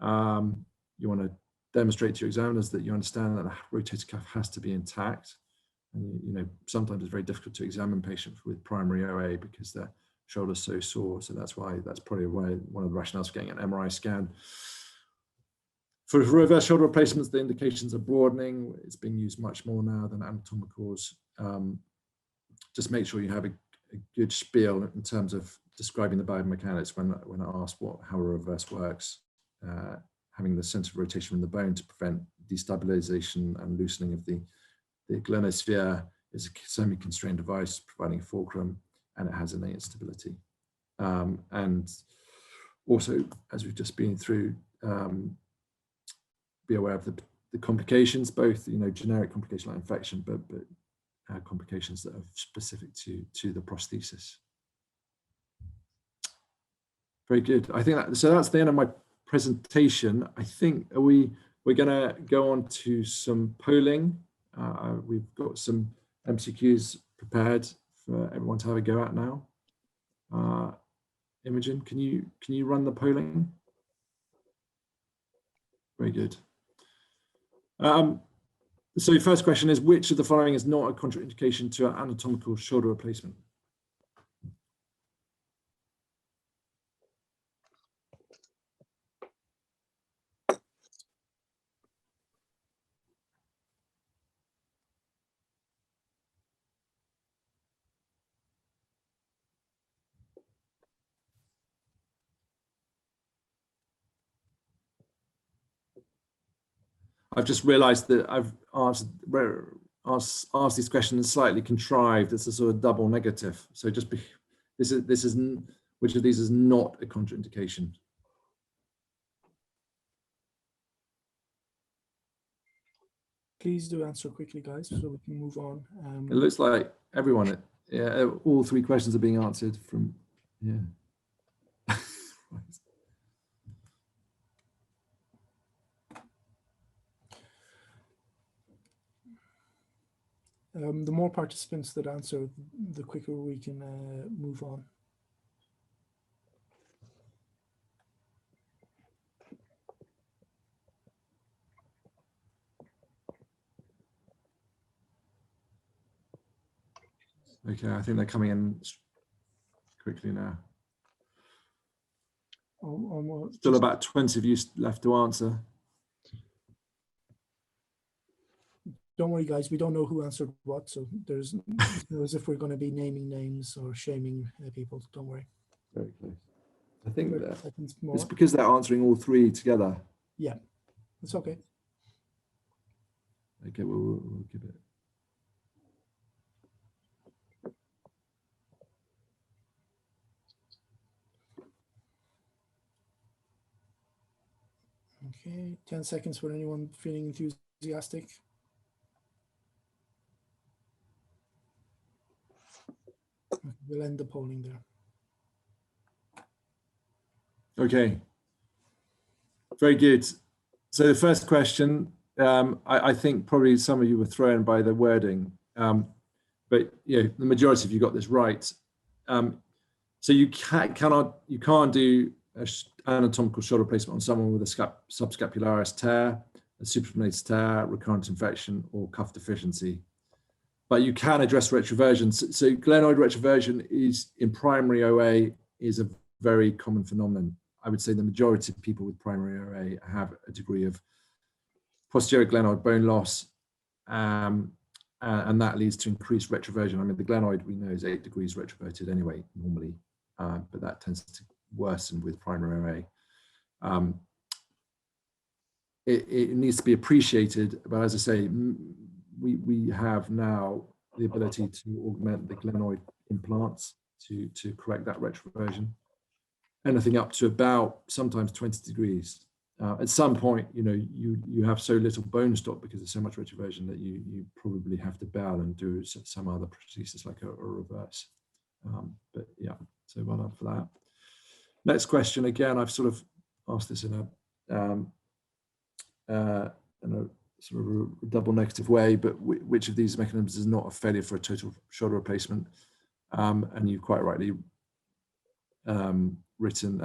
You want to demonstrate to your examiners that you understand that a rotator cuff has to be intact. And you know, sometimes it's very difficult to examine patients with primary OA because their shoulder's so sore. So that's probably one of the rationales for getting an MRI scan. For reverse shoulder replacements, the indications are broadening. It's being used much more now than anatomicals. Just make sure you have a good spiel in terms of describing the biomechanics when I ask how a reverse works. Having the center of rotation in the bone to prevent destabilization and loosening of the glenosphere, is a semi-constrained device providing fulcrum, and it has innate stability. And also, as we've just been through, be aware of the complications, both generic complications like infection, but complications that are specific to the prosthesis. Very good. I think that's the end of my presentation. I think we're going to go on to some polling. We've got some MCQs prepared for everyone to have a go at now. Imogen, can you run the polling? Very good. So your first question is, which of the following is not a contraindication to an anatomical shoulder replacement? I've just realized that I've asked these questions slightly contrived. It's a sort of double negative. So just which of these is not a contraindication? Please do answer quickly, guys, so we can move on. It looks like everyone, all three questions are being answered from, yeah. The more participants that answer, the quicker we can move on. Okay, I think they're coming in quickly now. Still about 20 of you left to answer. Don't worry, guys. We don't know who answered what, so there's no as if we're going to be naming names or shaming people. Don't worry. Very close. I think that more. It's because they're answering all three together. Yeah, it's okay. Okay, we'll give it. Okay, 10 seconds for anyone feeling enthusiastic. We'll end the polling there. Okay. Very good. So the first question, I think probably some of you were thrown by the wording, but the majority of you got this right. So you can't do an anatomical shoulder replacement on someone with a subscapularis tear a supraspinatus tear, recurrent infection, or cuff deficiency. But you can address retroversion. So glenoid retroversion is in primary OA is a very common phenomenon. I would say the majority of people with primary OA have a degree of posterior glenoid bone loss, and that leads to increased retroversion. I mean, the glenoid we know is 8 degrees retroverted anyway, normally, but that tends to worsen with primary OA. It needs to be appreciated, but as I say, we have now the ability to augment the glenoid implants to correct that retroversion. Anything up to about sometimes 20 degrees. At some point, you have so little bone stock because there's so much retroversion that you probably have to bail and do some other prosthesis like a reverse. But yeah, so well done for that. Next question, again, I've sort of asked this in a sort of a double negative way, but which of these mechanisms is not a failure for a total shoulder replacement? And you've quite rightly written,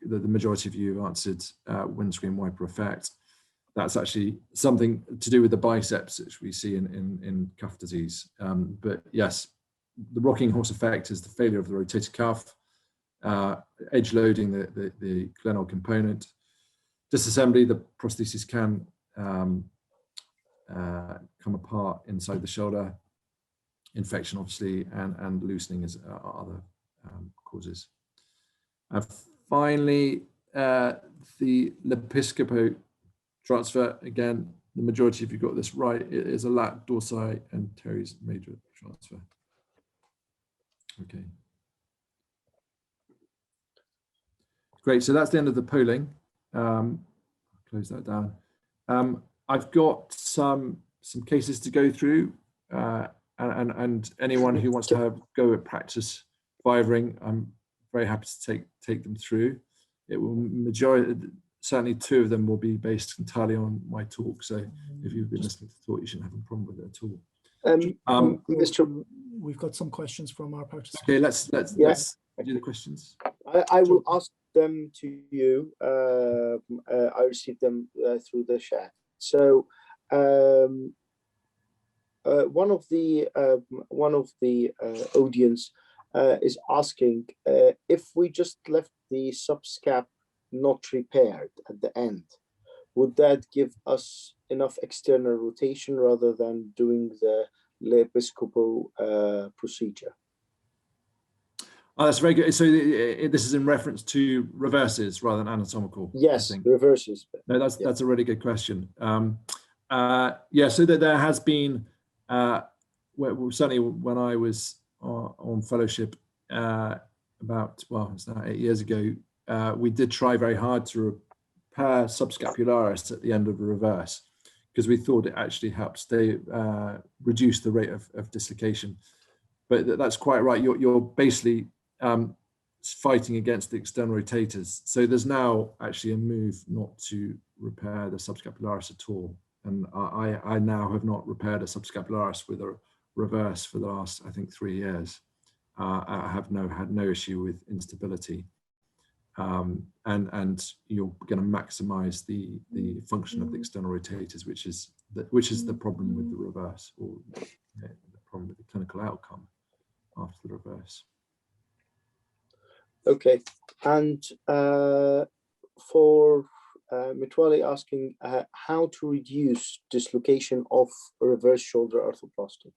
the majority of you have answered windscreen wiper effect. That's actually something to do with the biceps, which we see in cuff disease. But yes, the rocking horse effect is the failure of the rotator cuff, edge loading the glenoid component. Disassembly, the prosthesis can come apart inside the shoulder. Infection, obviously, and loosening is other causes. Finally, the Lepiscopo transfer, again, the majority of you got this right. It is a lat dorsi and teres major transfer. Okay. Great, so that's the end of the polling. Close that down. I've got some cases to go through, and anyone who wants to have go at practice vivering, I'm very happy to take them through. It will certainly 2 of them will be based entirely on my talk. So if you've been listening to the talk, you shouldn't have a problem with it at all. Mr. We've got some questions from our participants. Okay, let's do the questions. I will ask them to you. I received them through the chat. So one of the audience is asking if we just left the subscap not repaired at the end, would that give us enough external rotation rather than doing the Lepiscopo procedure? Oh, that's very good. So this is in reference to reverses rather than anatomical. Yes, reverses. No, that's a really good question. Yeah, so that there has been, certainly when I was on fellowship about, well, it's now 8 years ago, we did try very hard to repair subscapularis at the end of the reverse because we thought it actually helps reduce the rate of dislocation. But that's quite right. You're basically fighting against the external rotators. So there's now actually a move not to repair the subscapularis at all. And I now have not repaired a subscapularis with a reverse for the last, I think, 3 years. I have had no issue with instability. And you're going to maximize the function of the external rotators, which is the problem with the reverse, or the problem with the clinical outcome after the reverse. Okay, and for Mitwali asking how to reduce dislocation of a reverse shoulder arthroplasty.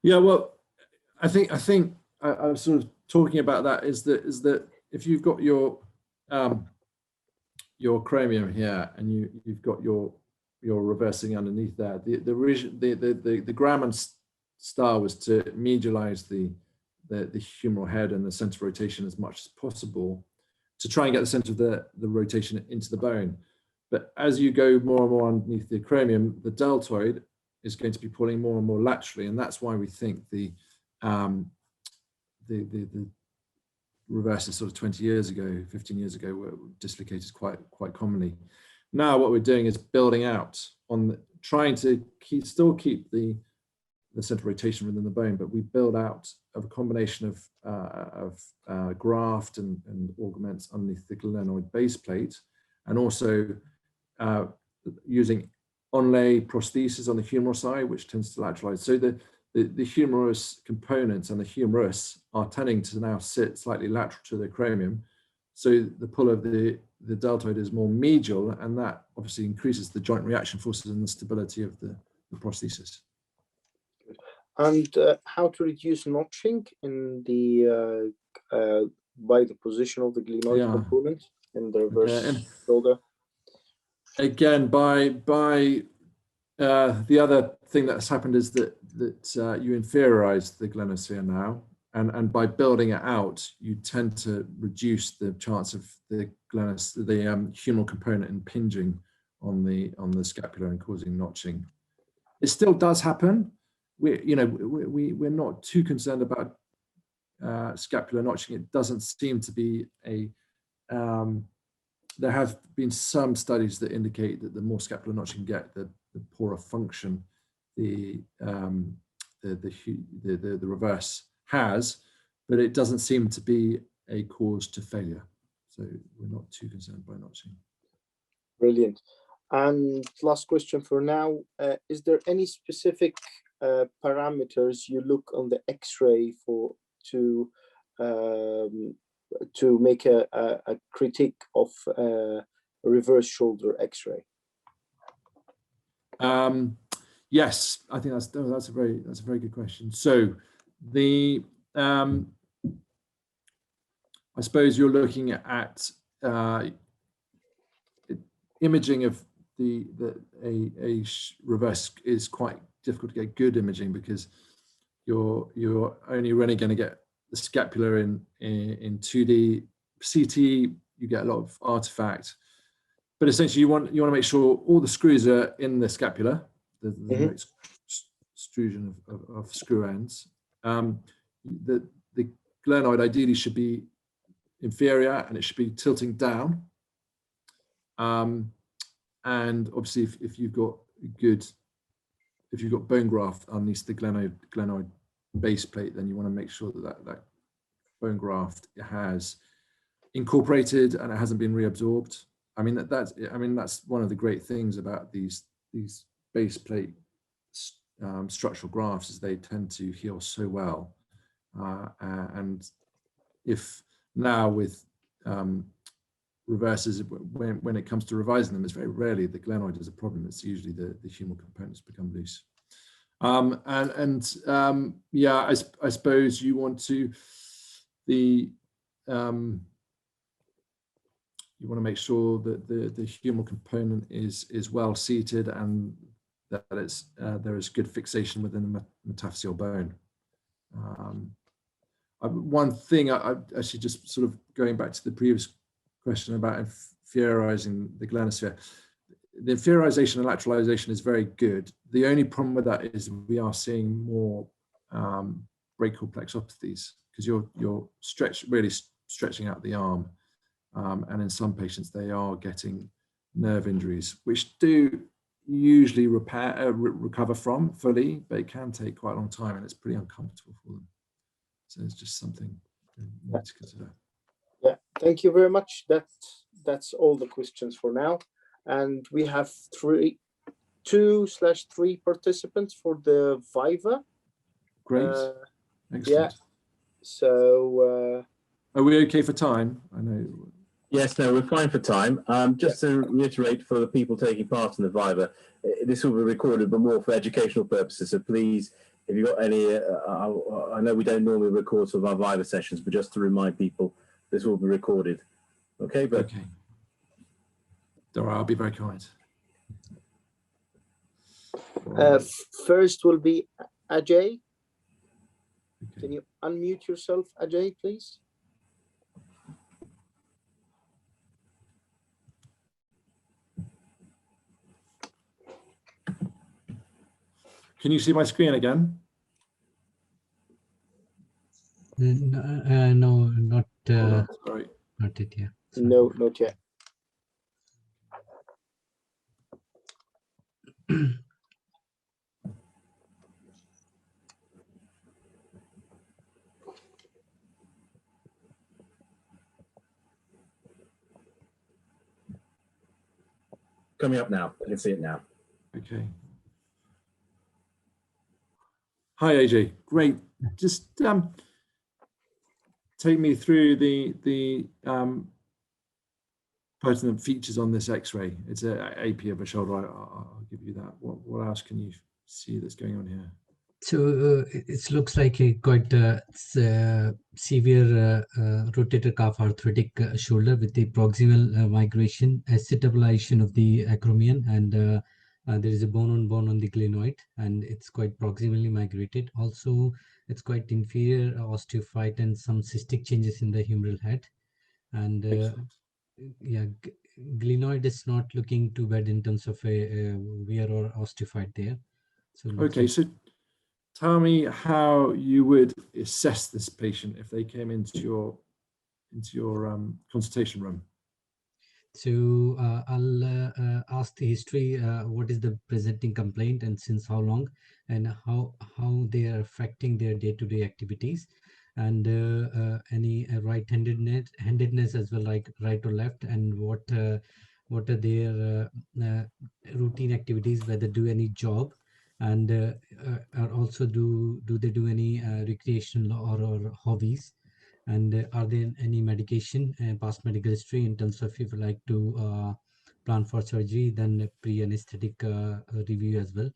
Yeah, well, I think I was sort of talking about that is that if you've got your acromion here and you've got your reversing underneath there, the Graham style was to medialize the humeral head and the center of rotation as much as possible to try and get the center of the rotation into the bone. But as you go more and more underneath the acromion, the deltoid is going to be pulling more and more laterally, and that's why we think the reverses sort of 20 years ago, 15 years ago were dislocated quite commonly. Now what we're doing is building out on trying to still keep the center of rotation within the bone, but we build out of a combination of graft and augments underneath the glenoid base plate, and also using onlay prosthesis on the humeral side, which tends to lateralize. So the humerus components and the humerus are tending to now sit slightly lateral to the acromion. So the pull of the deltoid is more medial, and that obviously increases the joint reaction forces and the stability of the prosthesis. And how to reduce notching in the by the position of the glenoid component in the reverse shoulder? Again, the other thing that's happened is that you inferiorize the glenosphere now, and by building it out, you tend to reduce the chance of the humeral component impinging on the scapula and causing notching. It still does happen. We're not too concerned about scapular notching. It doesn't seem to be a there have been some studies that indicate that the more scapular notching you get, the poorer function the reverse has, but it doesn't seem to be a cause to failure. So we're not too concerned by notching. Brilliant. And last question for now, is there any specific parameters you look on the X-ray for to make a critique of a reverse shoulder X-ray? Yes, I think that's a very good question. So the I suppose you're looking at imaging of a reverse is quite difficult to get good imaging, because you're only really going to get the scapula in 2D. CT, you get a lot of artifact, but essentially you want to make sure all the screws are in the scapula. There's no extrusion of screw ends. The glenoid ideally should be inferior, and it should be tilting down. And obviously, if you've got bone graft underneath the glenoid base plate, then you want to make sure that bone graft has incorporated and it hasn't been reabsorbed. I mean that's one of the great things about these base plate structural grafts, is they tend to heal so well. And if now with reverses, when it comes to revising them, it's very rarely the glenoid is a problem. It's usually the humeral components become loose. Yeah, I suppose you want to you want to make sure that the humeral component is well seated, and that there is good fixation within the metaphyseal bone. One thing, I actually just sort of going back to the previous question about inferiorizing the glenosphere. The inferiorization and lateralization is very good. The only problem with that is we are seeing more brachial plexopathies, because you're really stretching out the arm, and in some patients they are getting nerve injuries, which do usually recover from fully, but it can take quite a long time, and it's pretty uncomfortable for them. So it's just something you need to consider. Yeah, thank you very much. That's all the questions for now, and we have 2/3 participants for the Viva. Great. Excellent. Yeah. So are we okay for time? I know. Yes, no, we're fine for time. Just to reiterate for the people taking part in the Viva, this will be recorded, but more for educational purposes. So please, if you've got any, I know we don't normally record some of our Viva sessions, but just to remind people, this will be recorded. Okay, but okay. All right, I'll be very kind. First will be Ajay. Okay. Can you unmute yourself, Ajay, please? Can you see my screen again? No, not sorry. not it yet. No, not yet. coming up now. I can see it now. Okay. Hi, AJ. Great. Just take me through the pertinent features on this X-ray. It's an AP of a shoulder. I'll give you that. What else can you see that's going on here? So it looks like a quite severe rotator cuff arthritic shoulder with the proximal migration, acetabolization of the acromion, and there is a bone on the glenoid, and it's quite proximally migrated. Also, it's quite inferior osteophyte and some cystic changes in the humeral head. And yeah, glenoid is not looking too bad in terms of a wear or osteophyte there. So Okay, so tell me how you would assess this patient if they came into your consultation room. So I'll ask the history. What is the presenting complaint, and since how long, and how they are affecting their day-to-day activities, and any handedness as well, like right or left, and what are their routine activities, whether do any job, and or also do they do any recreational or hobbies. And are there any medication, past medical history in terms of if you like to plan for surgery, then pre-anesthetic review as well.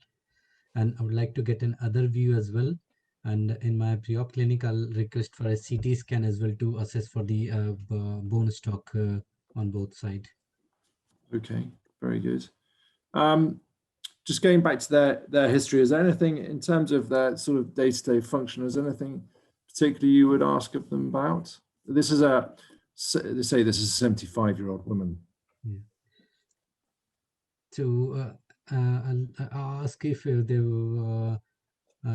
And I would like to get another view as well. And in my pre-op clinic, I'll request for a CT scan as well to assess for the bone stock on both sides. Okay, very good. Just going back to their history, is there anything in terms of their sort of day-to-day function, is there anything particularly you would ask of them about? This is they say this is a 75-year-old woman. Yeah. So I'll ask if there were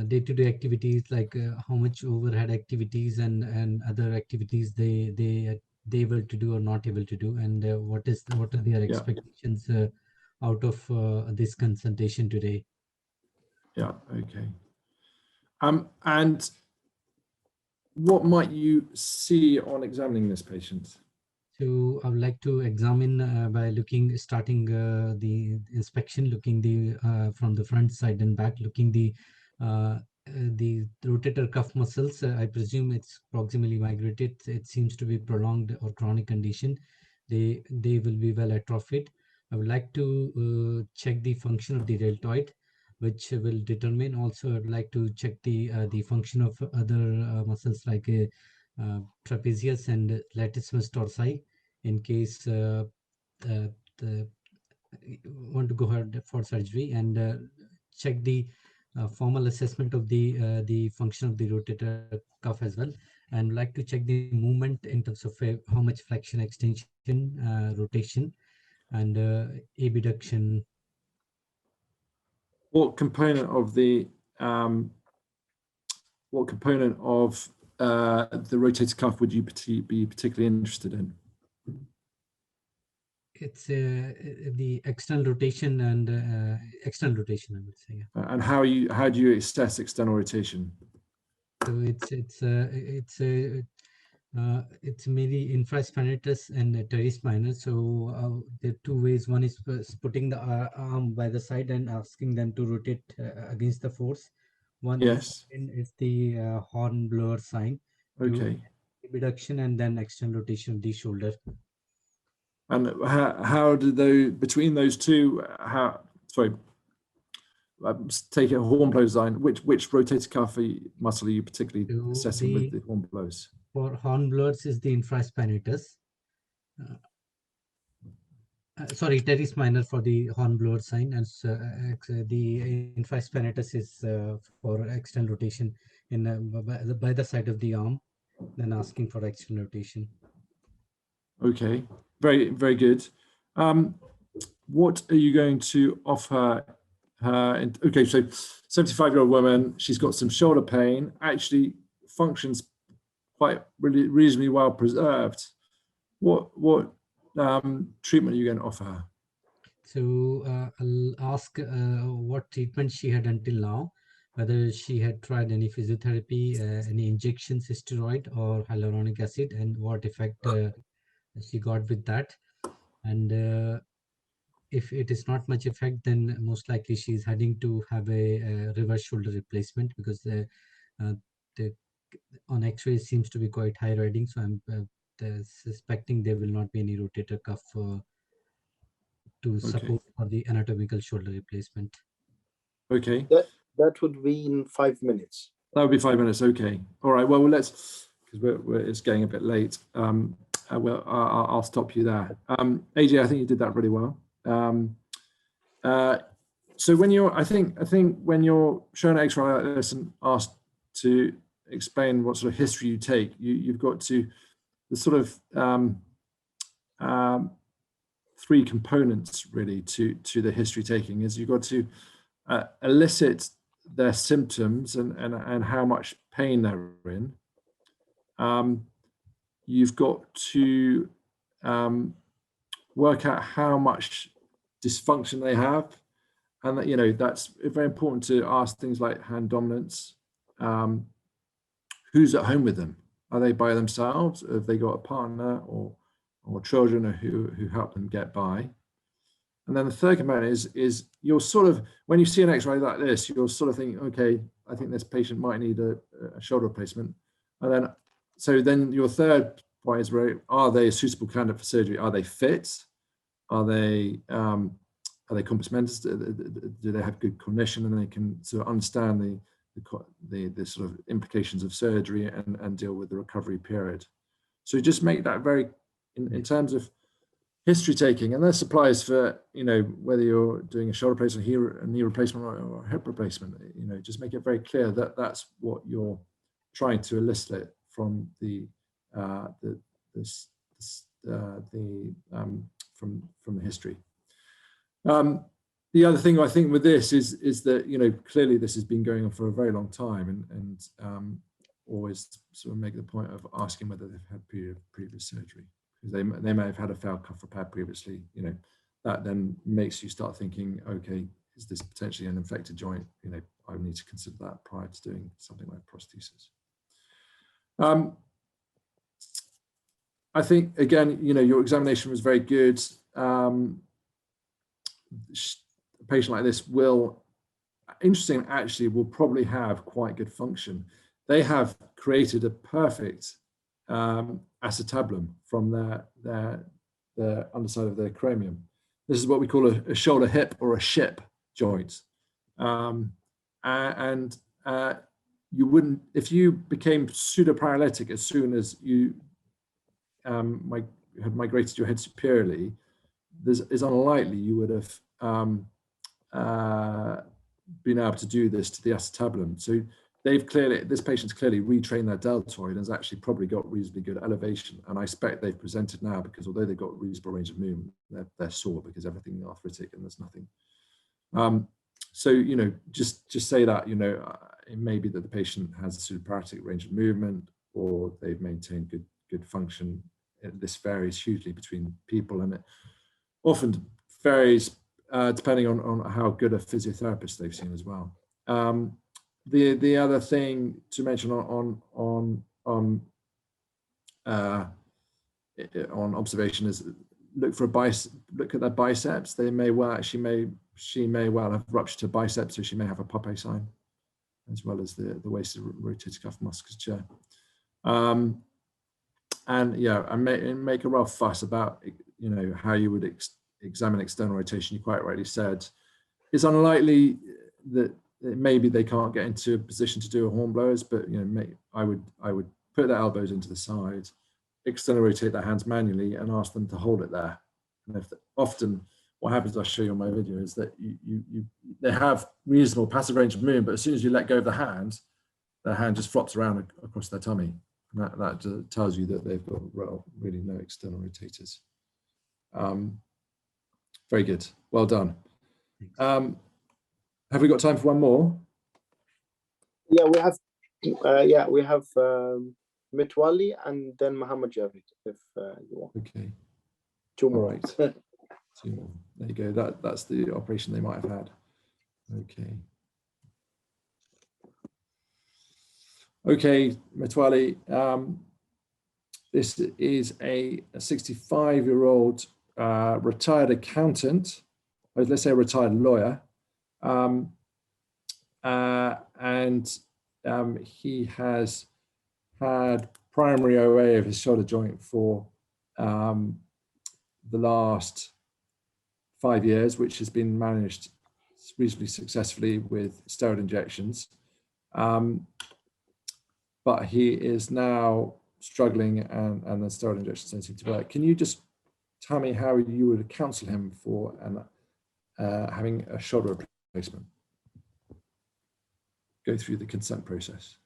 day-to-day activities, like how much overhead activities and other activities they able to do or not able to do, and what are their expectations out of this consultation today. Yeah, okay. And what might you see on examining this patient? So I would like to examine by starting the inspection, looking from the front, side and back, looking the rotator cuff muscles. I presume it's proximally migrated. It seems to be prolonged or chronic condition. They will be well atrophied. I would like to check the function of the deltoid, which will determine. Also, I'd like to check the function of other muscles like trapezius and latissimus dorsi, in case want to go ahead for surgery, and check the formal assessment of the function of the rotator cuff as well, and like to check the movement in terms of how much flexion, extension, rotation, and abduction. What component of the rotator cuff would you be particularly interested in? It's the external rotation and external rotation, I would say. And how do you assess external rotation? So it's mainly infraspinatus and teres minor. So there are two ways. One is putting the arm by the side and asking them to rotate against the force. One is the Hornblower sign. Okay. Abduction and then external rotation of the shoulder. And how do those between those two? Take a Hornblower sign. Which rotator cuff muscle are you particularly assessing with the Hornblowers? For Hornblowers is the infraspinatus. Sorry, teres minor for the Hornblower sign, and the infraspinatus is for external rotation by the side of the arm, then asking for external rotation. Okay, very, very good. What are you going to offer her? Okay, so 75-year-old woman, she's got some shoulder pain, actually functions quite reasonably well preserved. What treatment are you going to offer her? So I'll ask what treatment she had until now, whether she had tried any physiotherapy, any injections, steroid or hyaluronic acid, and what effect she got with that. And if it is not much effect, then most likely she's heading to have a reverse shoulder replacement, because the on X-ray seems to be quite high reading. So I'm suspecting there will not be any rotator cuff to support for the anatomical shoulder replacement. Okay. That would be in 5 minutes. That would be 5 minutes. Okay. All right. Well, let's, because it's getting a bit late. Well, I'll stop you there. AJ, I think you did that really well. So when you're, I think when you're shown an X-ray like this and asked to explain what sort of history you take, you've got to, the sort of three components really to the history taking is you've got to elicit their symptoms and how much pain they're in. You've got to work out how much dysfunction they have, and that, you know, that's very important to ask things like hand dominance. Who's at home with them? Are they by themselves? Have they got a partner or children who help them get by? And then the third component is you're sort of, when you see an X-ray like this, you're sort of thinking, okay, I think this patient might need a shoulder replacement. And then, so then your third point is, are they a suitable candidate for surgery? Are they fit? Are they compos mentis? Do they have good cognition, and they can sort of understand the sort of implications of surgery and deal with the recovery period? So just make that very, in terms of history taking, and this applies for, you know, whether you're doing a shoulder replacement, a knee replacement, or a hip replacement. You know, just make it very clear that that's what you're trying to elicit from from the history. The other thing I think with this is that, you know, clearly this has been going on for a very long time, and always sort of make the point of asking whether they've had previous surgery, because they may have had a failed cuff repair previously. You know, that then makes you start thinking, okay, is this potentially an infected joint? You know, I would need to consider that prior to doing something like prosthesis. I think, again, you know, your examination was very good. A patient like this will, interesting, actually, will probably have quite good function. They have created a perfect acetabulum from the underside of their acromion. This is what we call a shoulder hip or a ship joint. You wouldn't, if you became pseudoparalytic as soon as you had migrated your head superiorly, it's unlikely you would have been able to do this to the acetabulum. So they've clearly, this patient's clearly retrained their deltoid and has actually probably got reasonably good elevation. And I expect they've presented now, because although they've got reasonable range of movement, they're sore because everything is arthritic and there's nothing. So, you know, just say that, you know, it may be that the patient has a pseudoparalytic range of movement, or they've maintained good function. This varies hugely between people, and it often varies depending on how good a physiotherapist they've seen as well. The other thing to mention on observation is look at their biceps. They may well she may well have ruptured her biceps, so she may have a Popeye sign, as well as the wasted rotator cuff musculature. And yeah, and make a real fuss about, you know, how you would examine external rotation. You quite rightly said it's unlikely that maybe they can't get into a position to do a hornblowers, but, you know, I would put their elbows into the side, externally rotate their hands manually, and ask them to hold it there. And often what happens, I'll show you on my video, is that they have reasonable passive range of movement, but as soon as you let go of the hand, their hand just flops around across their tummy. And that tells you that they've got really no external rotators. Very good, well done. Have we got time for one more? Yeah, we have Mitwali and then Muhammad Javid, if you want. Okay. 2 more. All right. 2 more. There you go. That's the operation they might have had. Okay. Okay, Mitwali. This is a 65-year-old retired accountant let's say a retired lawyer, and he has had primary OA of his shoulder joint for the last 5 years, which has been managed reasonably successfully with steroid injections. But he is now struggling, and the steroid injections don't seem to work. Can you just tell me how you would counsel him for having a shoulder replacement? Go through the consent process.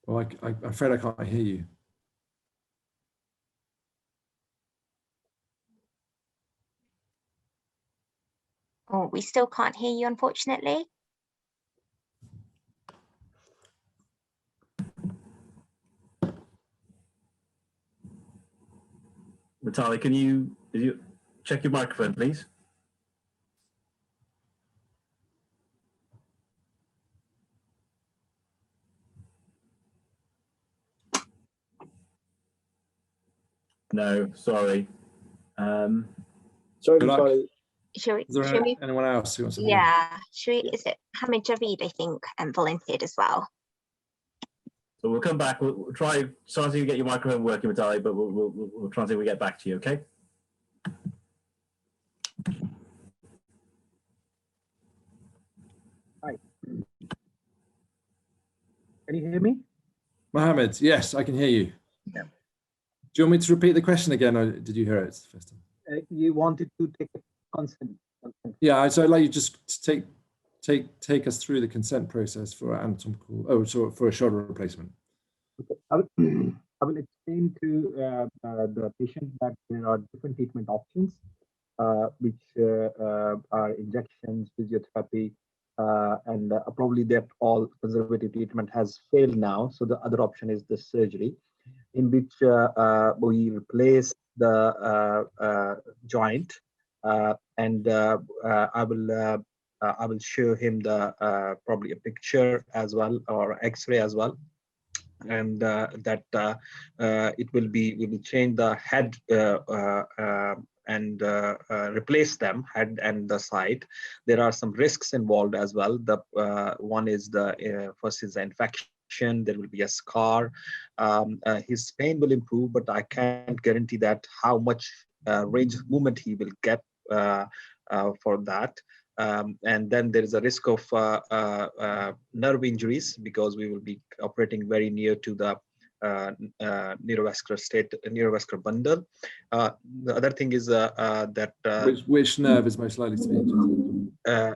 Well, I'm afraid I can't hear you. Oh, we still can't hear you, unfortunately. Natalie, can you check your microphone, please? No, sorry. Sorry, Good luck. Charlie. Should Is there we? anyone else who wants to? Yeah. Is it Hamid Javid, I think, volunteered as well? So we'll come back. We'll try to get your microphone working, Natalie, but we'll try and see if we get back to you. Okay. Hi. Can you hear me? Mohammed, yes, I can hear you. Yeah. Do you want me to repeat the question again, or did you hear it first time? You wanted to take a consent. Yeah, so I'd like you just to take us through the consent process for anatomical, for a shoulder replacement. Okay. I will explain to the patient that there are different treatment options, which are injections, physiotherapy, and probably that all conservative treatment has failed now. So the other option is the surgery, in which we replace the joint, and I will show him the probably a picture as well, or X-ray as well, and that it will be, we will change the head and replace them, head and the side. There are some risks involved as well. The one is the first is the infection. There will be a scar. His pain will improve, but I can't guarantee that how much range of movement he will get for that. And then there is a risk of nerve injuries, because we will be operating very near to the neurovascular bundle. The other thing is that which nerve is most likely to be injured?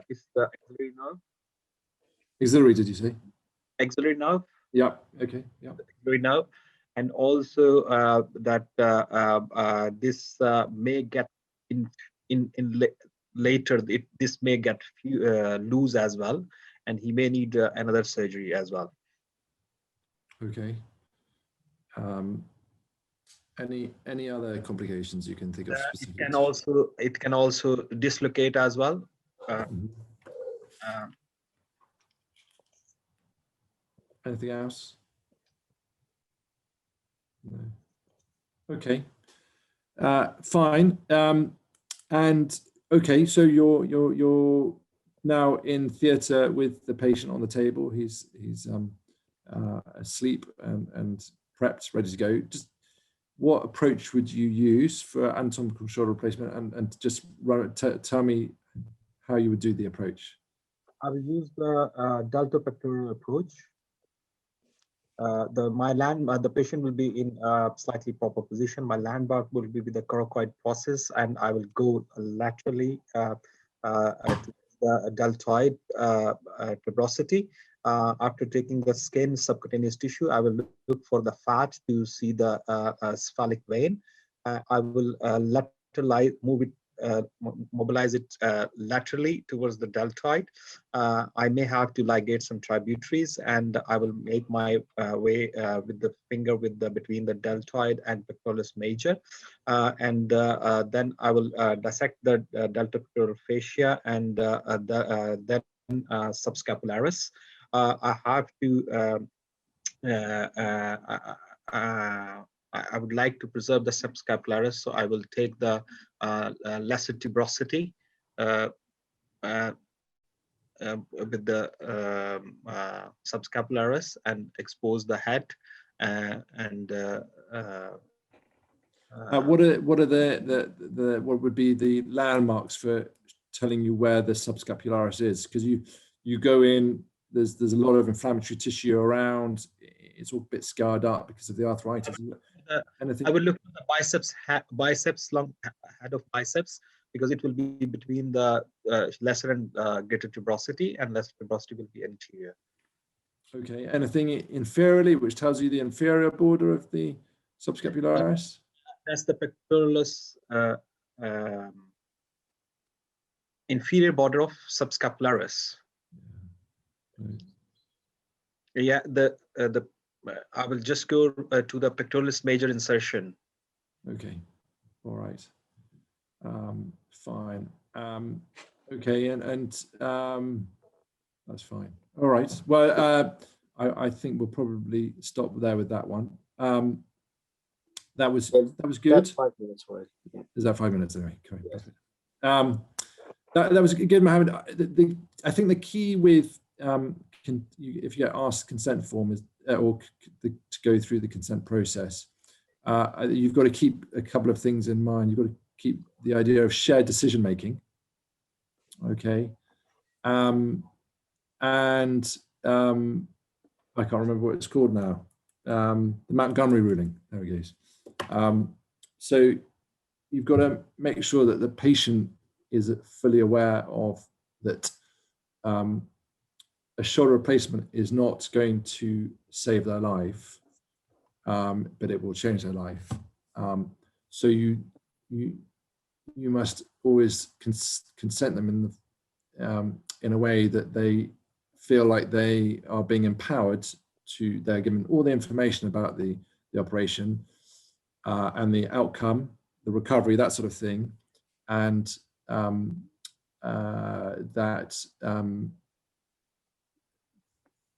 It's the axillary nerve. Axillary, did you say? Axillary nerve. Yeah. Okay. Yeah. Axillary nerve, and also that this may get later. This may get loose as well, and he may need another surgery as well. Okay. Any other complications you can think of? It can also dislocate as well. Anything else? No. Okay. Fine. And okay, so you're now in theatre with the patient on the table. He's asleep and prepped, ready to go. Just what approach would you use for anatomical shoulder replacement, and just tell me how you would do the approach? I will use the deltopectoral approach. The patient will be in a slightly proper position. My landmark will be with the coracoid process, and I will go laterally to the deltoid tuberosity. After taking the skin, subcutaneous tissue, I will look for the fat to see the cephalic vein. I will mobilize it laterally towards the deltoid. I may have to ligate some tributaries, and I will make my way with the finger between the deltoid and pectoralis major, and then I will dissect the deltopectoral fascia and then subscapularis. I have to I would like to preserve the subscapularis, so I will take the lesser tuberosity with the subscapularis and expose the head what would be the landmarks for telling you where the subscapularis is? Because you go in, there's a lot of inflammatory tissue around. It's all a bit scarred up because of the arthritis. I will look at the biceps, long head of biceps, because it will be between the lesser and greater tuberosity, and lesser tuberosity will be anterior. Okay. Anything inferiorly, which tells you the inferior border of the subscapularis? That's the pectoralis inferior border of subscapularis. Yeah, I will just go to the pectoralis major insertion. Okay, all right, fine. Okay, and that's fine. All right. Well, I think we'll probably stop there with that one. That was good. That's 5 minutes worth. Yeah. Is that 5 minutes anyway? Okay, perfect. That was good, Mohammed. I think the key with if you get asked consent form is to go through the consent process, you've got to keep a couple of things in mind. You've got to keep the idea of shared decision making. Okay, and I can't remember what it's called now. The Montgomery ruling. There it goes. So you've got to make sure that the patient is fully aware of that. A shoulder replacement is not going to save their life, but it will change their life. So you must always consent them in a way that they feel like they are being empowered to. They're given all the information about the operation and the outcome, the recovery, that sort of thing, and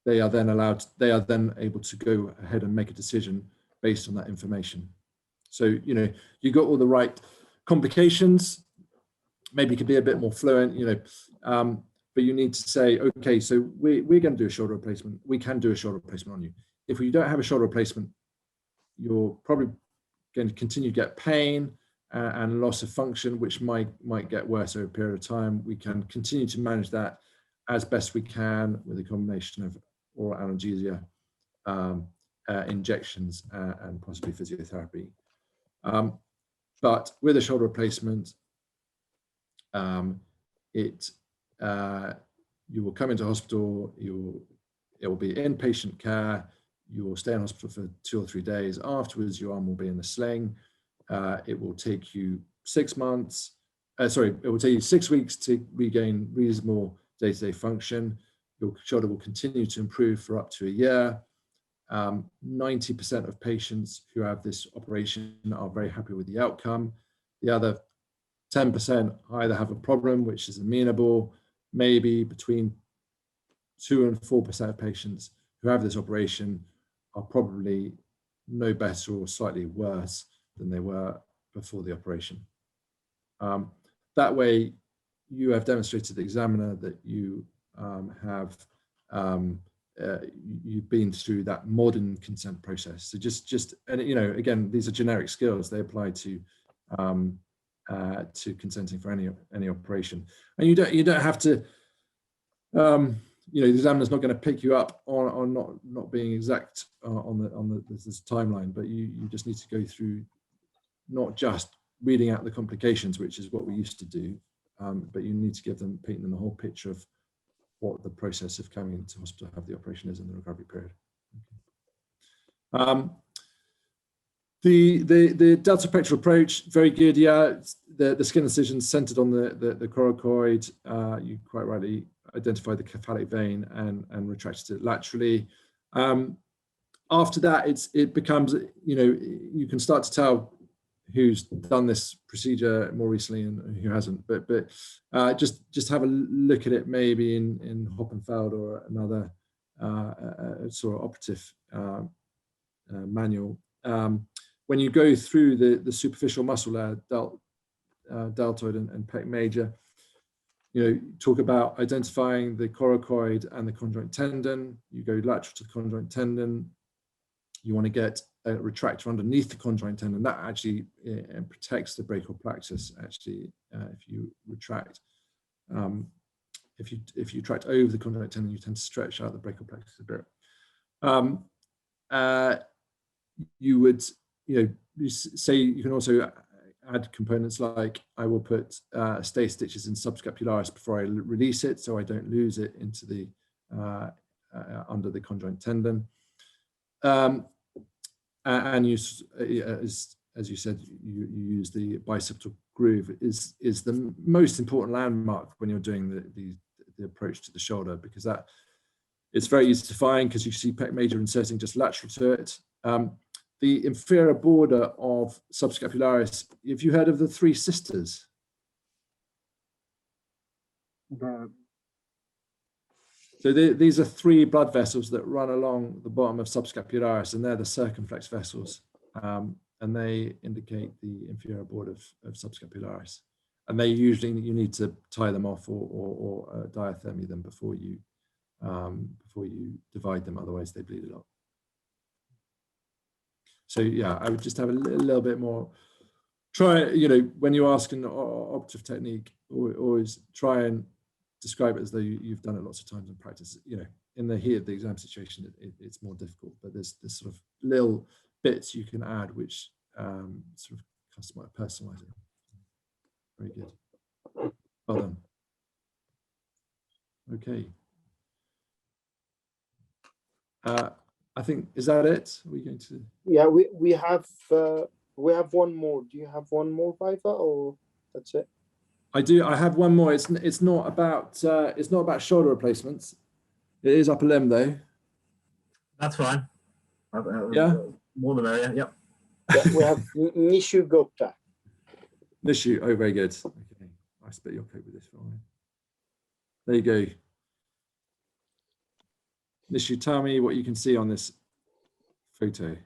they are then able to go ahead and make a decision based on that information. So, you got all the right complications, maybe you could be a bit more fluent, but you need to say, okay, so we're going to do a shoulder replacement. We can do a shoulder replacement on you. If you don't have a shoulder replacement, you're probably going to continue to get pain and loss of function, which might get worse over a period of time. We can continue to manage that as best we can with a combination of oral analgesia, injections, and possibly physiotherapy. But with a shoulder replacement, you will come into hospital, it will be inpatient care, you will stay in hospital for 2 or 3 days. Afterwards, your arm will be in a sling. It will take you 6 months. It will take you 6 weeks to regain reasonable day-to-day function. Your shoulder will continue to improve for up to a year. 90% of patients who have this operation are very happy with the outcome. The other 10% either have a problem which is amenable. Maybe between 2 and 4% of patients who have this operation are probably no better or slightly worse than they were before the operation. That way, you have demonstrated to the examiner that you you've been through that modern consent process. So and again, these are generic skills. They apply to consenting for any operation, and you don't have to. The examiner's not going to pick you up on not being exact on this timeline, but you just need to go through not just reading out the complications, which is what we used to do, but you need to paint them the whole picture of what the process of coming into hospital to have the operation is in the recovery period. The delta pectoral approach, very good. Yeah, the skin incision centered on the coracoid. You quite rightly identified the cephalic vein and retracted it laterally. After that, it becomes, you can start to tell who's done this procedure more recently and who hasn't, but just have a look at it maybe in Hoppenfeld or another sort of operative manual. When you go through the superficial muscle layer, deltoid and pec major, talk about identifying the coracoid and the conjoint tendon. You go lateral to the conjoint tendon. You want to get a retractor underneath the conjoint tendon. That actually protects the brachial plexus. Actually, if you retract, if you retract over the conjoint tendon, you tend to stretch out the brachial plexus a bit. You would, say you can also add components like I will put stay stitches in subscapularis before I release it, so I don't lose it into the under the conjoint tendon. And you, as you said, you use the bicipital groove is the most important landmark when you're doing the approach to the shoulder, because that it's very easy to find because you see pec major inserting just lateral to it. The inferior border of subscapularis, have you heard of the three sisters? So these are three blood vessels that run along the bottom of subscapularis, and they're the circumflex vessels, and they indicate the inferior border of subscapularis. And they usually, you need to tie them off or diathermy them before you divide them, otherwise they bleed a lot. So yeah, I would just have a little bit more. Try, when you ask an operative technique, always try and describe it as though you've done it lots of times in practice. In the heat of the exam situation, it's more difficult, but there's sort of little bits you can add which sort of customize, personalize it. Very good. Well done. Okay. I think, is that it? Are we going to? Yeah, we have one more. Do you have one more, Viva, or that's it? I do. I have one more. It's not about shoulder replacements. It is upper limb though. That's fine. Yeah. More the merrier. Yep. Yeah, we have Nishu Gupta. Nishu. Oh, very good. Okay. I bet you'll cope with this fine. There you go. Nishu, tell me what you can see on this photo.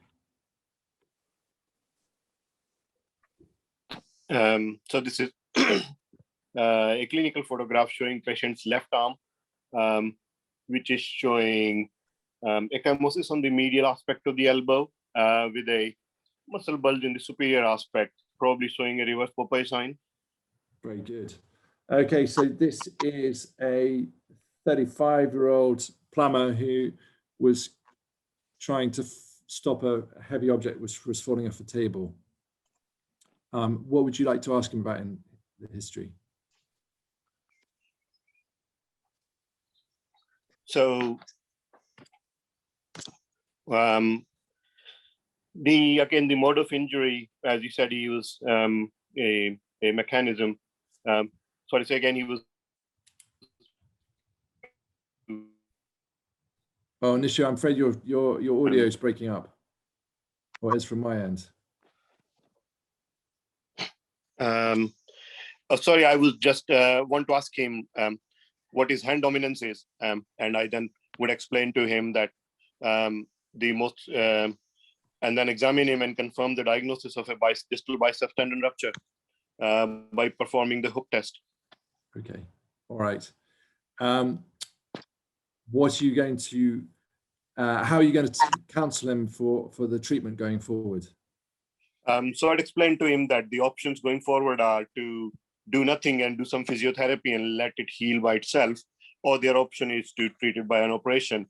So this is a clinical photograph showing patient's left arm, which is showing ecchymosis on the medial aspect of the elbow with a muscle bulge in the superior aspect, probably showing a reverse Popeye sign. Very good. Okay, so this is a 35-year-old plumber who was trying to stop a heavy object which was falling off the table. What would you like to ask him about in the history? So the mode of injury, as you said, he was a mechanism. Sorry, say again, he was. Oh, Nishu, I'm afraid your audio is breaking up, or is from my end. Sorry, I was just want to ask him what his hand dominance is, and I then would explain to him that the most, and then examine him and confirm the diagnosis of a distal bicep tendon rupture by performing the hook test. Okay, all right. What are you going to? How are you going to counsel him for the treatment going forward? So I'd explain to him that the options going forward are to do nothing and do some physiotherapy and let it heal by itself, or their option is to treat it by an operation.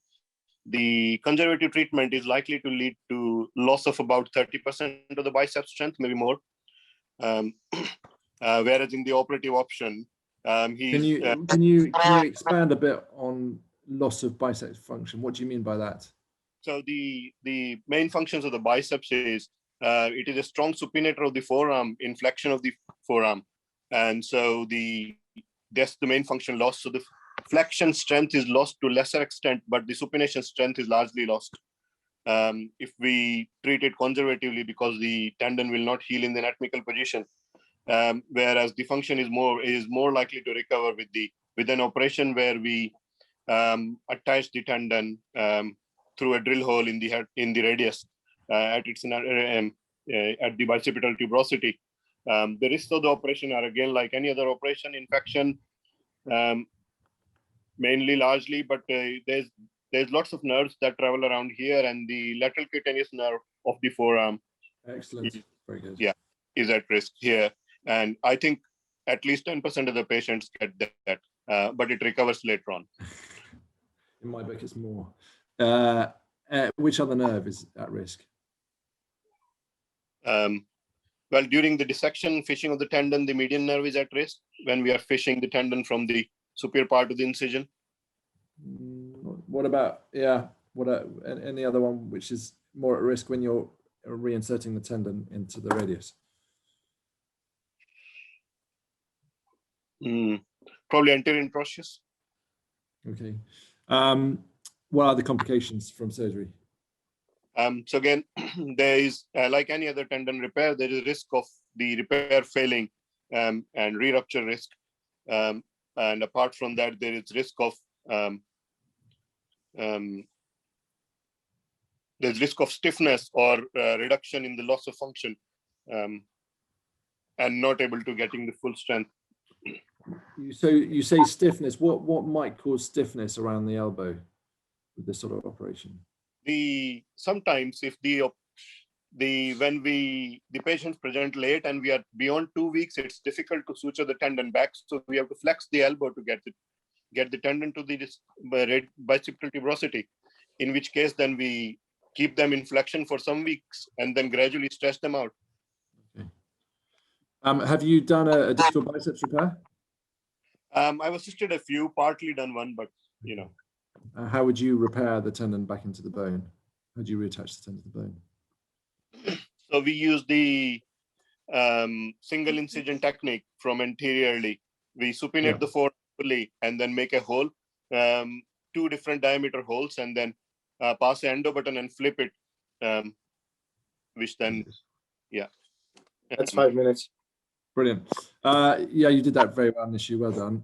The conservative treatment is likely to lead to loss of about 30% of the bicep strength, maybe more. Whereas in the operative option, can you expand a bit on loss of bicep function? What do you mean by that? So the main functions of the biceps is it is a strong supinator of the forearm, inflection of the forearm, and so that's the main function lost. So the flexion strength is lost to a lesser extent, but the supination strength is largely lost if we treat it conservatively, because the tendon will not heal in the anatomical position. Whereas the function is more likely to recover with an operation where we attach the tendon through a drill hole in the radius, at its at the bicipital tuberosity. The risks of the operation are again like any other operation, infection, mainly largely, but there's lots of nerves that travel around here, and the lateral cutaneous nerve of the forearm. Excellent. Very good. Yeah, is at risk here, and I think at least 10% of the patients get that, but it recovers later on. In my book, it's more. Which other nerve is at risk? Well, during the dissection, fishing of the tendon, the median nerve is at risk when we are fishing the tendon from the superior part of the incision. What about, any other one which is more at risk when you're reinserting the tendon into the radius? Probably anterior interosseous. Okay. What are the complications from surgery? So again, there is, like any other tendon repair, there is risk of the repair failing and re-rupture risk. And apart from that, there is risk of there's risk of stiffness or reduction in the loss of function and not able to getting the full strength. So you say stiffness. What might cause stiffness around the elbow with this sort of operation? Sometimes if when the patients present late and we are beyond 2 weeks, it's difficult to suture the tendon back. So we have to flex the elbow to get the tendon to the bicipital tuberosity, in which case then we keep them in flexion for some weeks and then gradually stretch them out. Okay. Have you done a distal biceps repair? I've assisted a few, partly done one, but you know. How would you repair the tendon back into the bone? How do you reattach the tendon to the bone? So we use the single incision technique from anteriorly. We supinate the forearm fully and then make a hole, 2 different diameter holes, and then pass the endo button and flip it, which then, That's 5 minutes. Brilliant. Yeah, you did that very well, Nishu. Well done.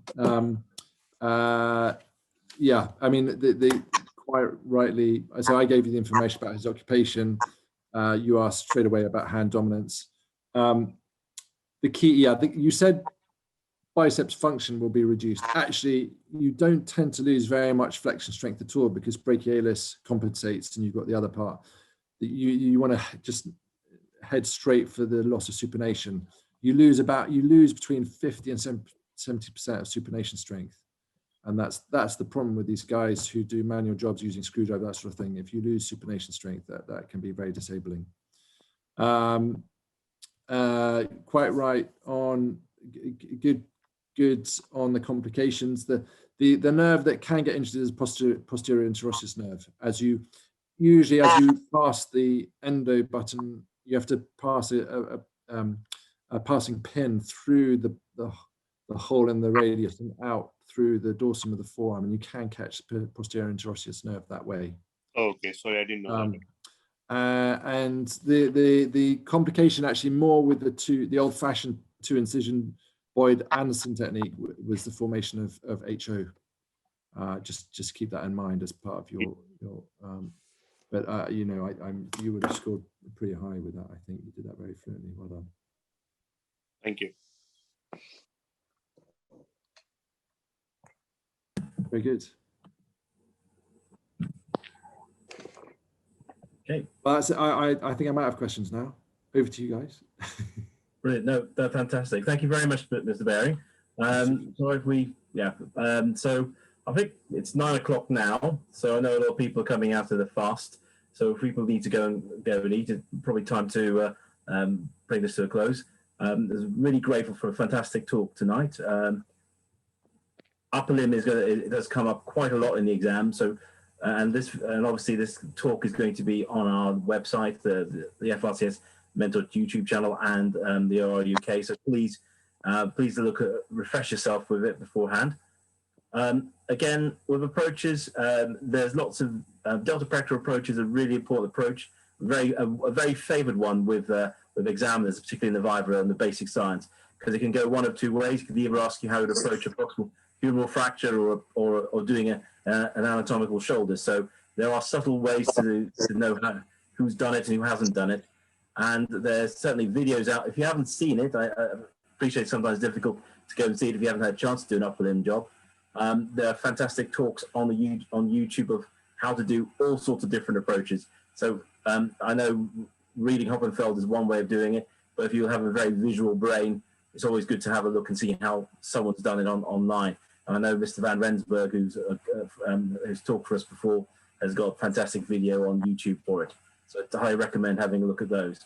Yeah, I mean, the quite rightly. So I gave you the information about his occupation. You asked straight away about hand dominance. The key, you said biceps function will be reduced. Actually, you don't tend to lose very much flexion strength at all because brachialis compensates, and you've got the other part. You want to just head straight for the loss of supination. You lose between 50 and 70% of supination strength. And that's the problem with these guys who do manual jobs using screwdriver, that sort of thing. If you lose supination strength, that can be very disabling. Quite right on, good on the complications. The nerve that can get injured is posterior interosseous nerve. As you pass the endo button, you have to pass a passing pin through the hole in the radius and out through the dorsum of the forearm, and you can catch the posterior interosseous nerve that way. Okay, sorry, I didn't know that. And the complication actually more with the old-fashioned 2-incision Boyd-Anderson technique was the formation of HO. Just keep that in mind as part of your but you know, you would have scored pretty high with that. I think you did that very fluently. Well done. Thank you. Very good. Okay. Well, I think I'm out of questions now. Over to you guys. Brilliant. No, that's fantastic. Thank you very much, Mr. Baring. So if we, so I think it's 9 o'clock now. So I know a lot of people are coming out of the fast. So if people need to go and eat, it's probably time to bring this to a close. I'm really grateful for a fantastic talk tonight. Upper limb it does come up quite a lot in the exam. So, and obviously this talk is going to be on our website, the FRCS Mentor YouTube channel, and the OR UK. So please refresh yourself with it beforehand. Again, with approaches, there's lots of delta practical approaches, a really important approach, a very favoured one with examiners, particularly in the Viva and the basic science, because it can go one of 2 ways. It can either ask you how to approach a possible humeral fracture or doing an anatomical shoulder. So there are subtle ways to know who's done it and who hasn't done it. And there's certainly videos out. If you haven't seen it, I appreciate sometimes it's difficult to go and see it if you haven't had a chance to do an upper limb job. There are fantastic talks on YouTube of how to do all sorts of different approaches. So I know reading Hoppenfeld is one way of doing it, but if you have a very visual brain, it's always good to have a look and see how someone's done it online. And I know Mr. Van Rensburg, who's talked for us before, has got a fantastic video on YouTube for it. So I highly recommend having a look at those.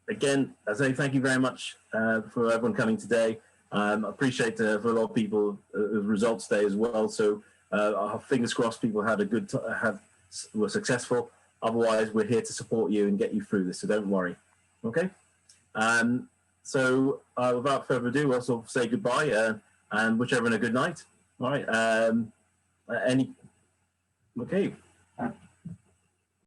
Again, I say thank you very much for everyone coming today. I appreciate for a lot of people results day as well. So fingers crossed people had a good were successful. Otherwise, we're here to support you and get you through this. So don't worry. Okay. So without further ado, I'll sort of say goodbye and wish everyone a good night. All right. Okay.